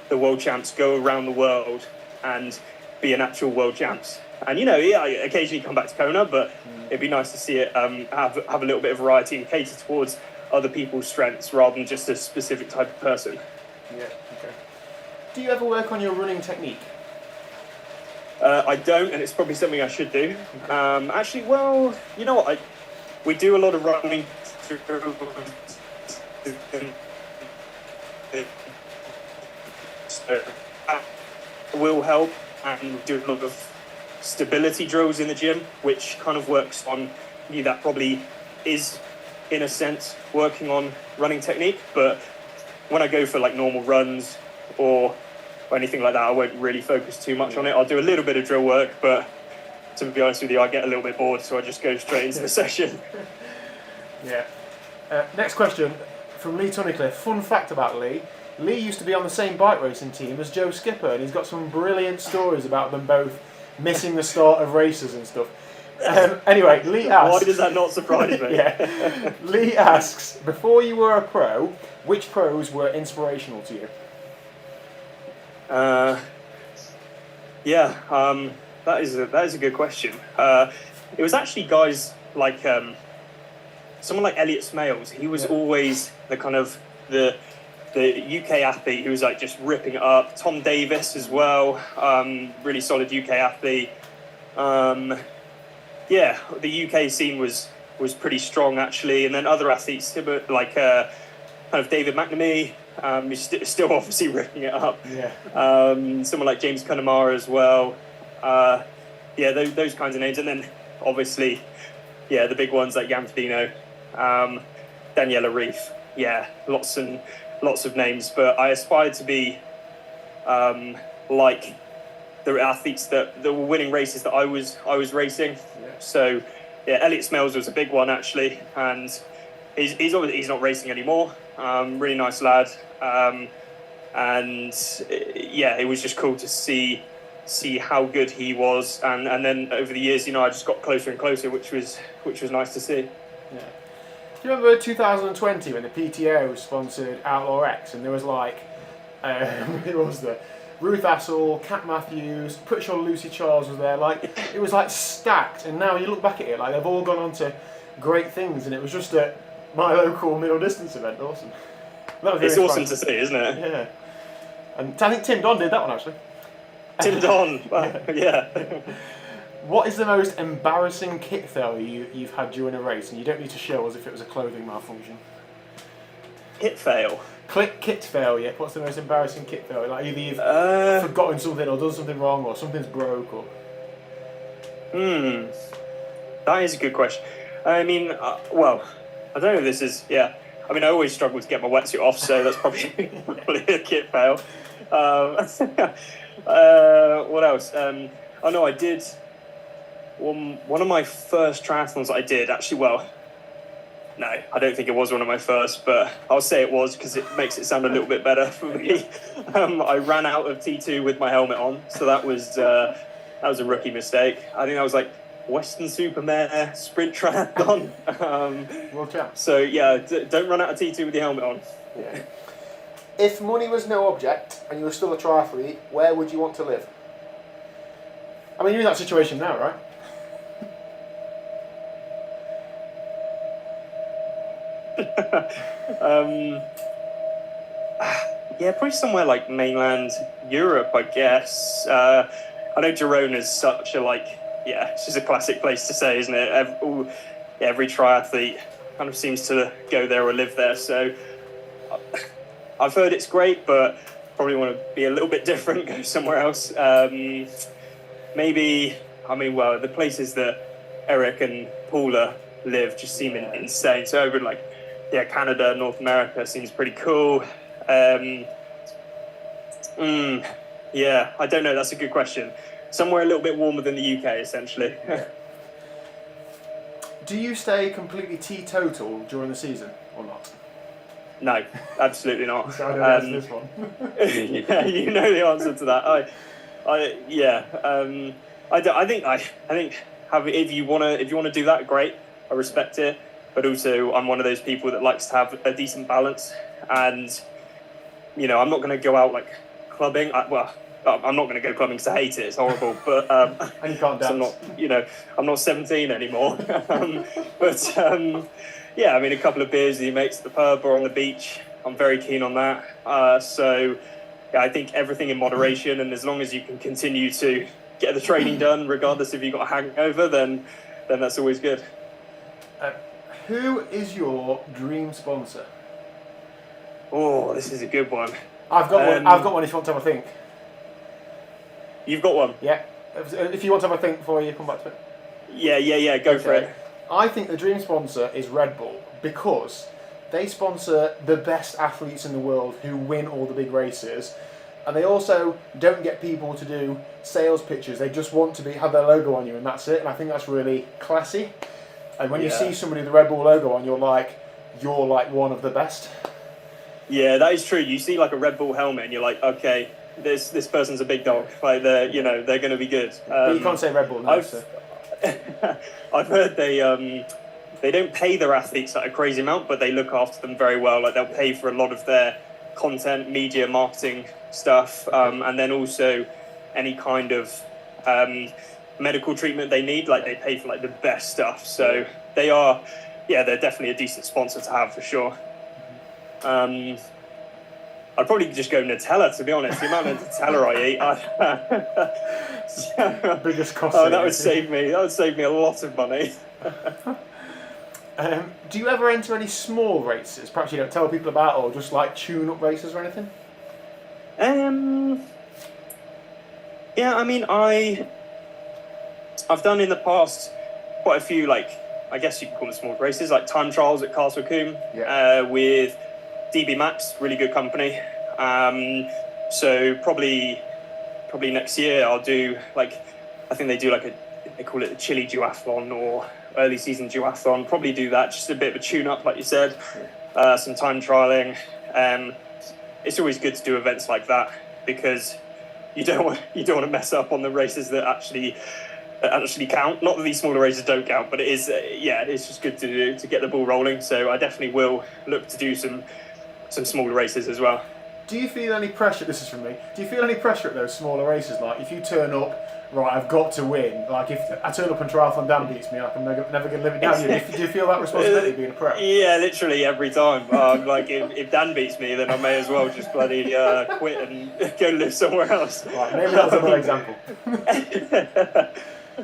the world champs go around the world and be an actual world champs. And I occasionally come back to Kona, but it'd be nice to see it have a little bit of variety and cater towards other people's strengths rather than just a specific type of person. Yeah. Okay. Do you ever work on your running technique? I don't, and it's probably something I should do. Actually, well, you know what? We do a lot of running. So that will help, and we do a lot of stability drills in the gym, which kind of works on you. That probably is, in a sense, working on running technique. But when I go for like normal runs or anything like that, I won't really focus too much on it. I'll do a little bit of drill work, but to be honest with you, I get a little bit bored, so I just go straight into the session. Yeah. Next question from Lee Tunnicliffe. Fun fact about Lee. Lee used to be on the same bike racing team as Joe Skipper, and he's got some brilliant stories about them both missing the start of races and stuff. Anyway, Lee asks... Why does that not surprise me? Yeah. Lee asks, before you were a pro, which pros were inspirational to you? That is a good question. It was actually guys like someone like Elliot Smales. He was always the kind of the UK athlete who was like just ripping it up. Tom Davis as well, really solid UK athlete. The UK scene was pretty strong actually, and then other athletes like kind of David McNamee. He's still obviously ripping it up. Yeah. Someone like James Connemara as well. Those kinds of names, and then obviously, the big ones like Jan Frodeno, Daniela Reef. Yeah, lots of names. But I aspired to be like the athletes that were winning races that I was racing. Yeah. So Elliot Smales was a big one actually, and he's not racing anymore. Really nice lad, it was just cool to see how good he was, and then over the years, I just got closer and closer, which was nice to see. Yeah. Do you remember 2020 when the PTO sponsored Outlaw X, and there was like, it was the Ruth Assel, Kat Matthews, pretty sure Lucy Charles was there. Like it was like stacked, and now you look back at it, like they've all gone on to great things, and it was just my local middle distance event. Awesome. It's awesome to see, isn't it? Yeah. And I think Tim Don did that one actually. Tim Don, yeah. What is the most embarrassing kit failure you've had during a race? And you don't need to show us if it was a clothing malfunction. Kit fail? Kit failure. What's the most embarrassing kit failure? Like either you've forgotten something or done something wrong or something's broke or... That is a good question. I mean, I don't know if this is... Yeah. I mean, I always struggle to get my wetsuit off, so that's probably a kit fail. What else? I did... One of my first triathlons that I did, actually, no, I don't think it was one of my first, but I'll say it was because it makes it sound a little bit better for me. I ran out of T2 with my helmet on, so that was a rookie mistake. I think that was like Western Supermare Sprint Triathlon. World champs. So don't run out of T2 with your helmet on. Yeah. If money was no object and you were still a triathlete, where would you want to live? I mean, you're in that situation now, right? Probably somewhere like mainland Europe, I guess. I know Girona is such a it's just a classic place to say, isn't it? Every triathlete kind of seems to go there or live there. So I've heard it's great, but probably want to be a little bit different, go somewhere else. Maybe, the places that Eric and Paula live just seem insane. So over in Canada, North America seems pretty cool. I don't know. That's a good question. Somewhere a little bit warmer than the UK, essentially. Do you stay completely teetotal during the season or not? No, absolutely not. So I don't answer this one. Yeah, you know the answer to that. I think if you wanna do that, great. I respect it, but also I'm one of those people that likes to have a decent balance, and I'm not going to go out like clubbing. I'm not going to go clubbing because I hate it. It's horrible. But and you can't dance. I'm not 17 anymore. Yeah, I mean, a couple of beers with your mates at the pub or on the beach. I'm very keen on that. So yeah, I think everything in moderation, and as long as you can continue to get the training done, regardless if you've got a hangover, then that's always good. Who is your dream sponsor? Oh, this is a good one. I've got one. I've got one. If you want to have a think. You've got one. Yeah. If you want to have a think before you come back to it. Yeah. Go for it. I think the dream sponsor is Red Bull because they sponsor the best athletes in the world who win all the big races, and they also don't get people to do sales pitches. They just want to have their logo on you, and that's it. And I think that's really classy. And when you see somebody with the Red Bull logo on, you're like one of the best. Yeah, that is true. You see like a Red Bull helmet, and you're like, okay, this person's a big dog. Like they're going to be good. But you can't say Red Bull now. I've heard they don't pay their athletes like a crazy amount, but they look after them very well. Like they'll pay for a lot of their content, media, marketing stuff, and then also any kind of medical treatment they need. Like they pay for like the best stuff. So they're definitely a decent sponsor to have for sure. I'd probably just go Nutella, to be honest. The amount of Nutella I eat, biggest cost. Oh, that would save me a lot of money. Do you ever enter any small races? Perhaps you don't tell people about, or just like tune-up races or anything? Yeah, I mean, I've done in the past quite a few, like, I guess you can call them small races, like time trials at Castle Combe with DB Max, really good company. So probably next year I'll do like, I think they do like they call it the Chile Duathlon or early season duathlon. Probably do that, just a bit of a tune up, like you said, some time trialing. It's always good to do events like that because you don't want to mess up on the races that actually count. Not that these smaller races don't count, but it is it's just good to get the ball rolling. So I definitely will look to do some smaller races as well. Do you feel any pressure? This is from me. Do you feel any pressure at those smaller races? Like if you turn up, right, I've got to win. Like if I turn up and TriathlonDan beats me, like I'm never going to live it down. Do you feel that responsibility being a pro? Yeah, literally every time. Like if Dan beats me, then I may as well just bloody quit and go live somewhere else. Right, maybe that's another example.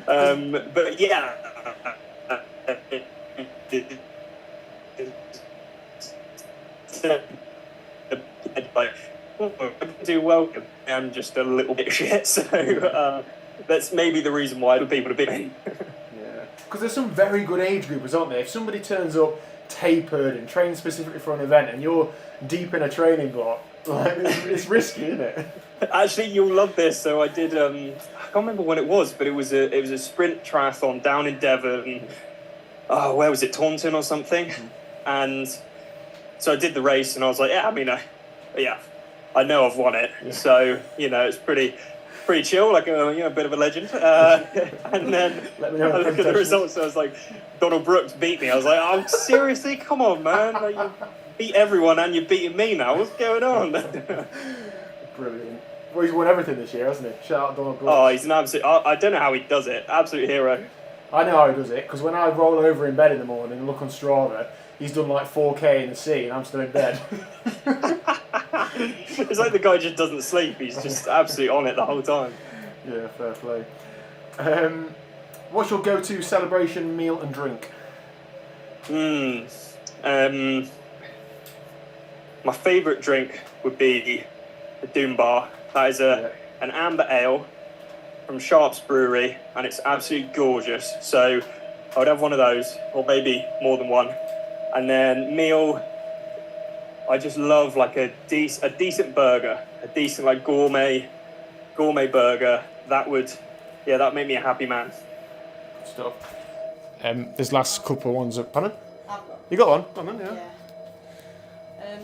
But yeah. Like, do well. I'm just a little bit shit, so that's maybe the reason why people are beat me. Yeah, because there's some very good age groupers, aren't there? If somebody turns up tapered and trained specifically for an event, and you're deep in a training block, like it's risky, isn't it? Actually, you'll love this. So I did. I can't remember when it was, but it was a sprint triathlon down in Devon. Oh, where was it? Taunton or something, and. So I did the race, and I was like, I know I've won it. Yeah. So it's pretty chill, like a bit of a legend. And then I look at the results, and I was like, Donald Brooks beat me. I was like, oh, seriously, come on, man! Like, you beat everyone, and you're beating me now. What's going on? Brilliant. Well, he's won everything this year, hasn't he? Shout out Donald Brooks. Oh, he's an absolute. I don't know how he does it. Absolute hero. I know how he does it because when I roll over in bed in the morning and look on Strava, he's done like 4K in the sea and I'm still in bed. It's like the guy just doesn't sleep. He's just absolutely on it the whole time. Yeah, fair play. What's your go-to celebration meal and drink? My favourite drink would be the Doom Bar. That is an amber ale from Sharp's Brewery, and it's absolutely gorgeous. So I would have one of those, or maybe more than one. And then meal, I just love like a decent burger, a decent like gourmet burger. That would make me a happy man. Good stuff. This last couple of ones, pardon? I've got. You got one? Oh, yeah.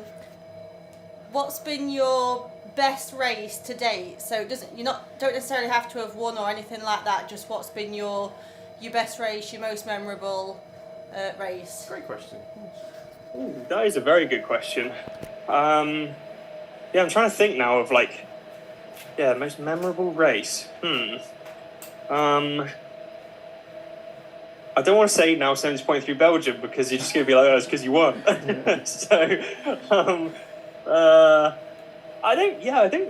What's been your best race to date? So don't necessarily have to have won or anything like that. Just what's been your best race, your most memorable race? Great question. Ooh, that is a very good question. I'm trying to think now of most memorable race. I don't want to say now 70.3 Belgium because you're just going to be like, oh, it's because you won. I don't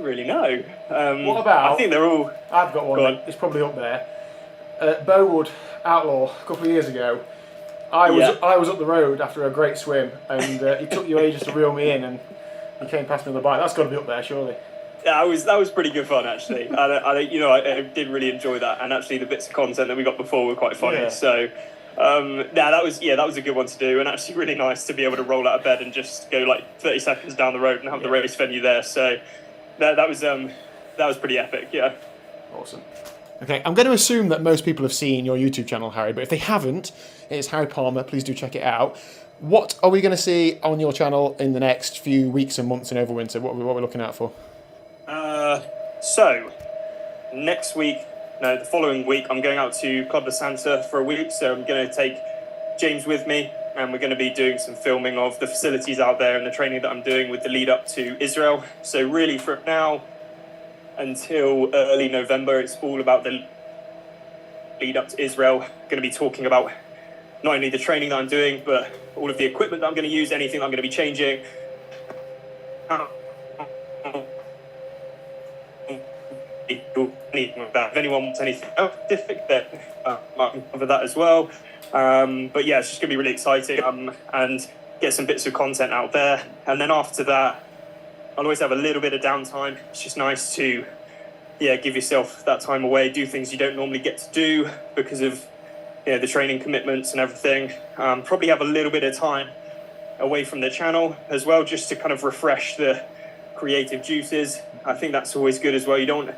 really know. What about? I think they're all. I've got one. It's probably up there. Bowood Outlaw a couple of years ago. I was up the road after a great swim, and it took you ages to reel me in, and you came past me on the bike. That's got to be up there, surely. Yeah, that was pretty good fun actually. I did really enjoy that, and actually the bits of content that we got before were quite funny. Yeah. So, that was a good one to do, and actually really nice to be able to roll out of bed and just go like 30 seconds down the road and have the race venue there. So, that was pretty epic. Yeah. Awesome. Okay, I'm going to assume that most people have seen your YouTube channel, Harry, but if they haven't, it's Harry Palmer. Please do check it out. What are we going to see on your channel in the next few weeks and months and over winter? What are we looking out for? So the following week, I'm going out to Club de Santa for a week. So I'm going to take James with me, and we're going to be doing some filming of the facilities out there and the training that I'm doing with the lead up to Israel. So really, from now until early November, it's all about the lead up to Israel. Going to be talking about not only the training that I'm doing, but all of the equipment that I'm going to use, anything that I'm going to be changing. If anyone wants anything specific, then I can cover that as well. But yeah, it's just going to be really exciting and get some bits of content out there. And then after that, I'll always have a little bit of downtime. It's just nice to give yourself that time away, do things you don't normally get to do because of the training commitments and everything. Probably have a little bit of time away from the channel as well, just to kind of refresh the creative juices. I think that's always good as well. You don't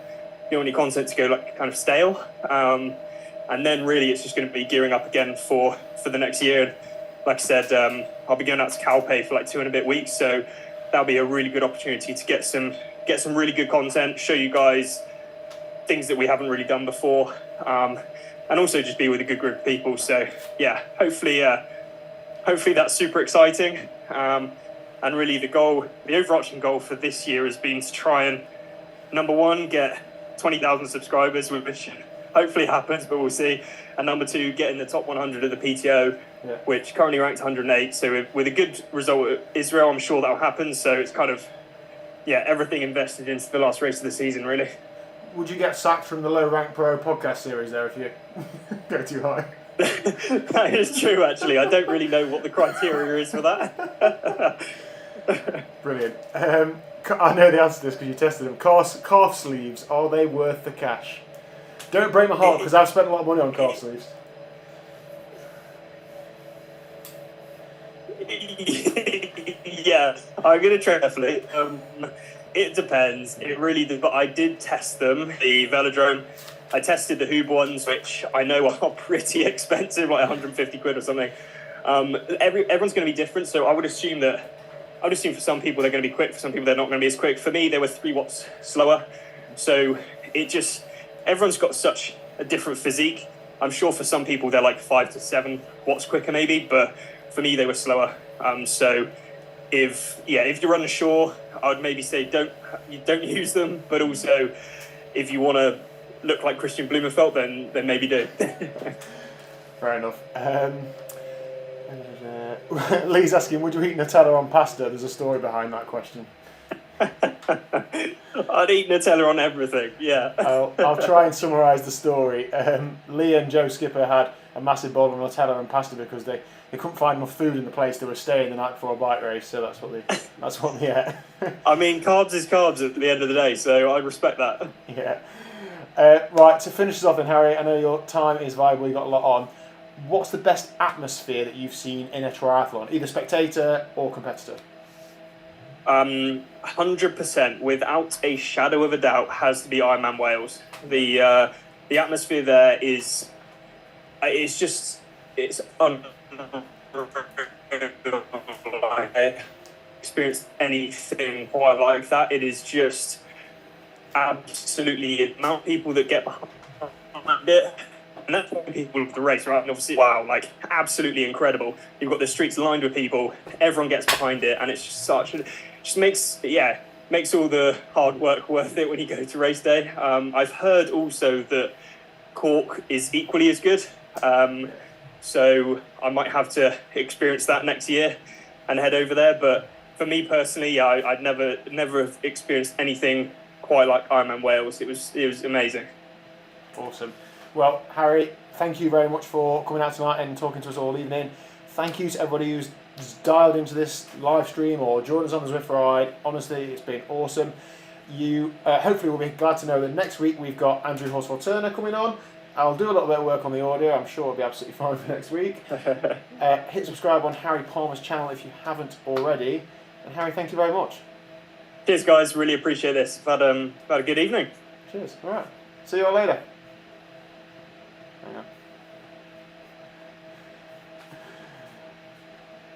want your content to go kind of stale. And then really it's just going to be gearing up again for the next year. Like I said, I'll be going out to Calpe for 2 and a bit weeks, so that'll be a really good opportunity to get some really good content, show you guys things that we haven't really done before, and also just be with a good group of people. So yeah, hopefully that's super exciting. And really the overarching goal for this year has been to try and, number one, get 20,000 subscribers, which hopefully happens, but we'll see. And number two, get in the top 100 of the PTO, which currently ranked 108. So with a good result at Israel, I'm sure that'll happen. So it's kind of, everything invested into the last race of the season, really. Would you get sacked from the Low Rank Pro podcast series there if you go too high? That is true, actually. I don't really know what the criteria is for that. Brilliant. I know the answer to this because you tested them. Calf sleeves, are they worth the cash? Don't break my heart because I've spent a lot of money on calf sleeves. Yeah, I'm going to try carefully. It depends. It really did. But I did test them, the Velodrome. I tested the Hoob ones, which I know are pretty expensive, like 150 quid or something. Everyone's going to be different, so I would assume for some people they're going to be quick, for some people they're not going to be as quick. For me, they were 3 watts slower. So everyone's got such a different physique. I'm sure for some people they're 5 to 7 watts quicker maybe, but for me they were slower. So if you're unsure, I would maybe say don't use them, but also if you want to look like Christian Blumenfeld, then maybe do. Fair enough. Lee's asking, would you eat Nutella on pasta? There's a story behind that question. I'd eat Nutella on everything, yeah. I'll try and summarise the story. Lee and Joe Skipper had a massive bowl of Nutella and pasta because they couldn't find enough food in the place they were staying the night before a bike race, so that's what they ate. I mean, carbs is carbs at the end of the day, so I respect that. Yeah. Right, to finish us off then, Harry, I know your time is valuable, you've got a lot on. What's the best atmosphere that you've seen in a triathlon, either spectator or competitor? 100%, without a shadow of a doubt, has to be Ironman Wales. The atmosphere there is, it's experienced anything quite like that. It is just absolutely the amount of people that get behind it. And that's why people love the race, right? And obviously, wow, like absolutely incredible. You've got the streets lined with people, everyone gets behind it, and it's just makes all the hard work worth it when you go to race day. I've heard also that Cork is equally as good. So I might have to experience that next year and head over there. But for me personally, I'd never have experienced anything quite like Ironman Wales. It was amazing. Awesome. Well, Harry, thank you very much for coming out tonight and talking to us all evening. Thank you to everybody who's dialed into this live stream or joined us on the Zwift ride. Honestly, it's been awesome. You hopefully will be glad to know that next week we've got Andrew Horsfall-Turner coming on. I'll do a little bit of work on the audio. I'm sure it'll be absolutely fine for next week. Hit subscribe on Harry Palmer's channel if you haven't already. And Harry, thank you very much. Cheers, guys. Really appreciate this. I've had a good evening. Cheers. All right. See you all later.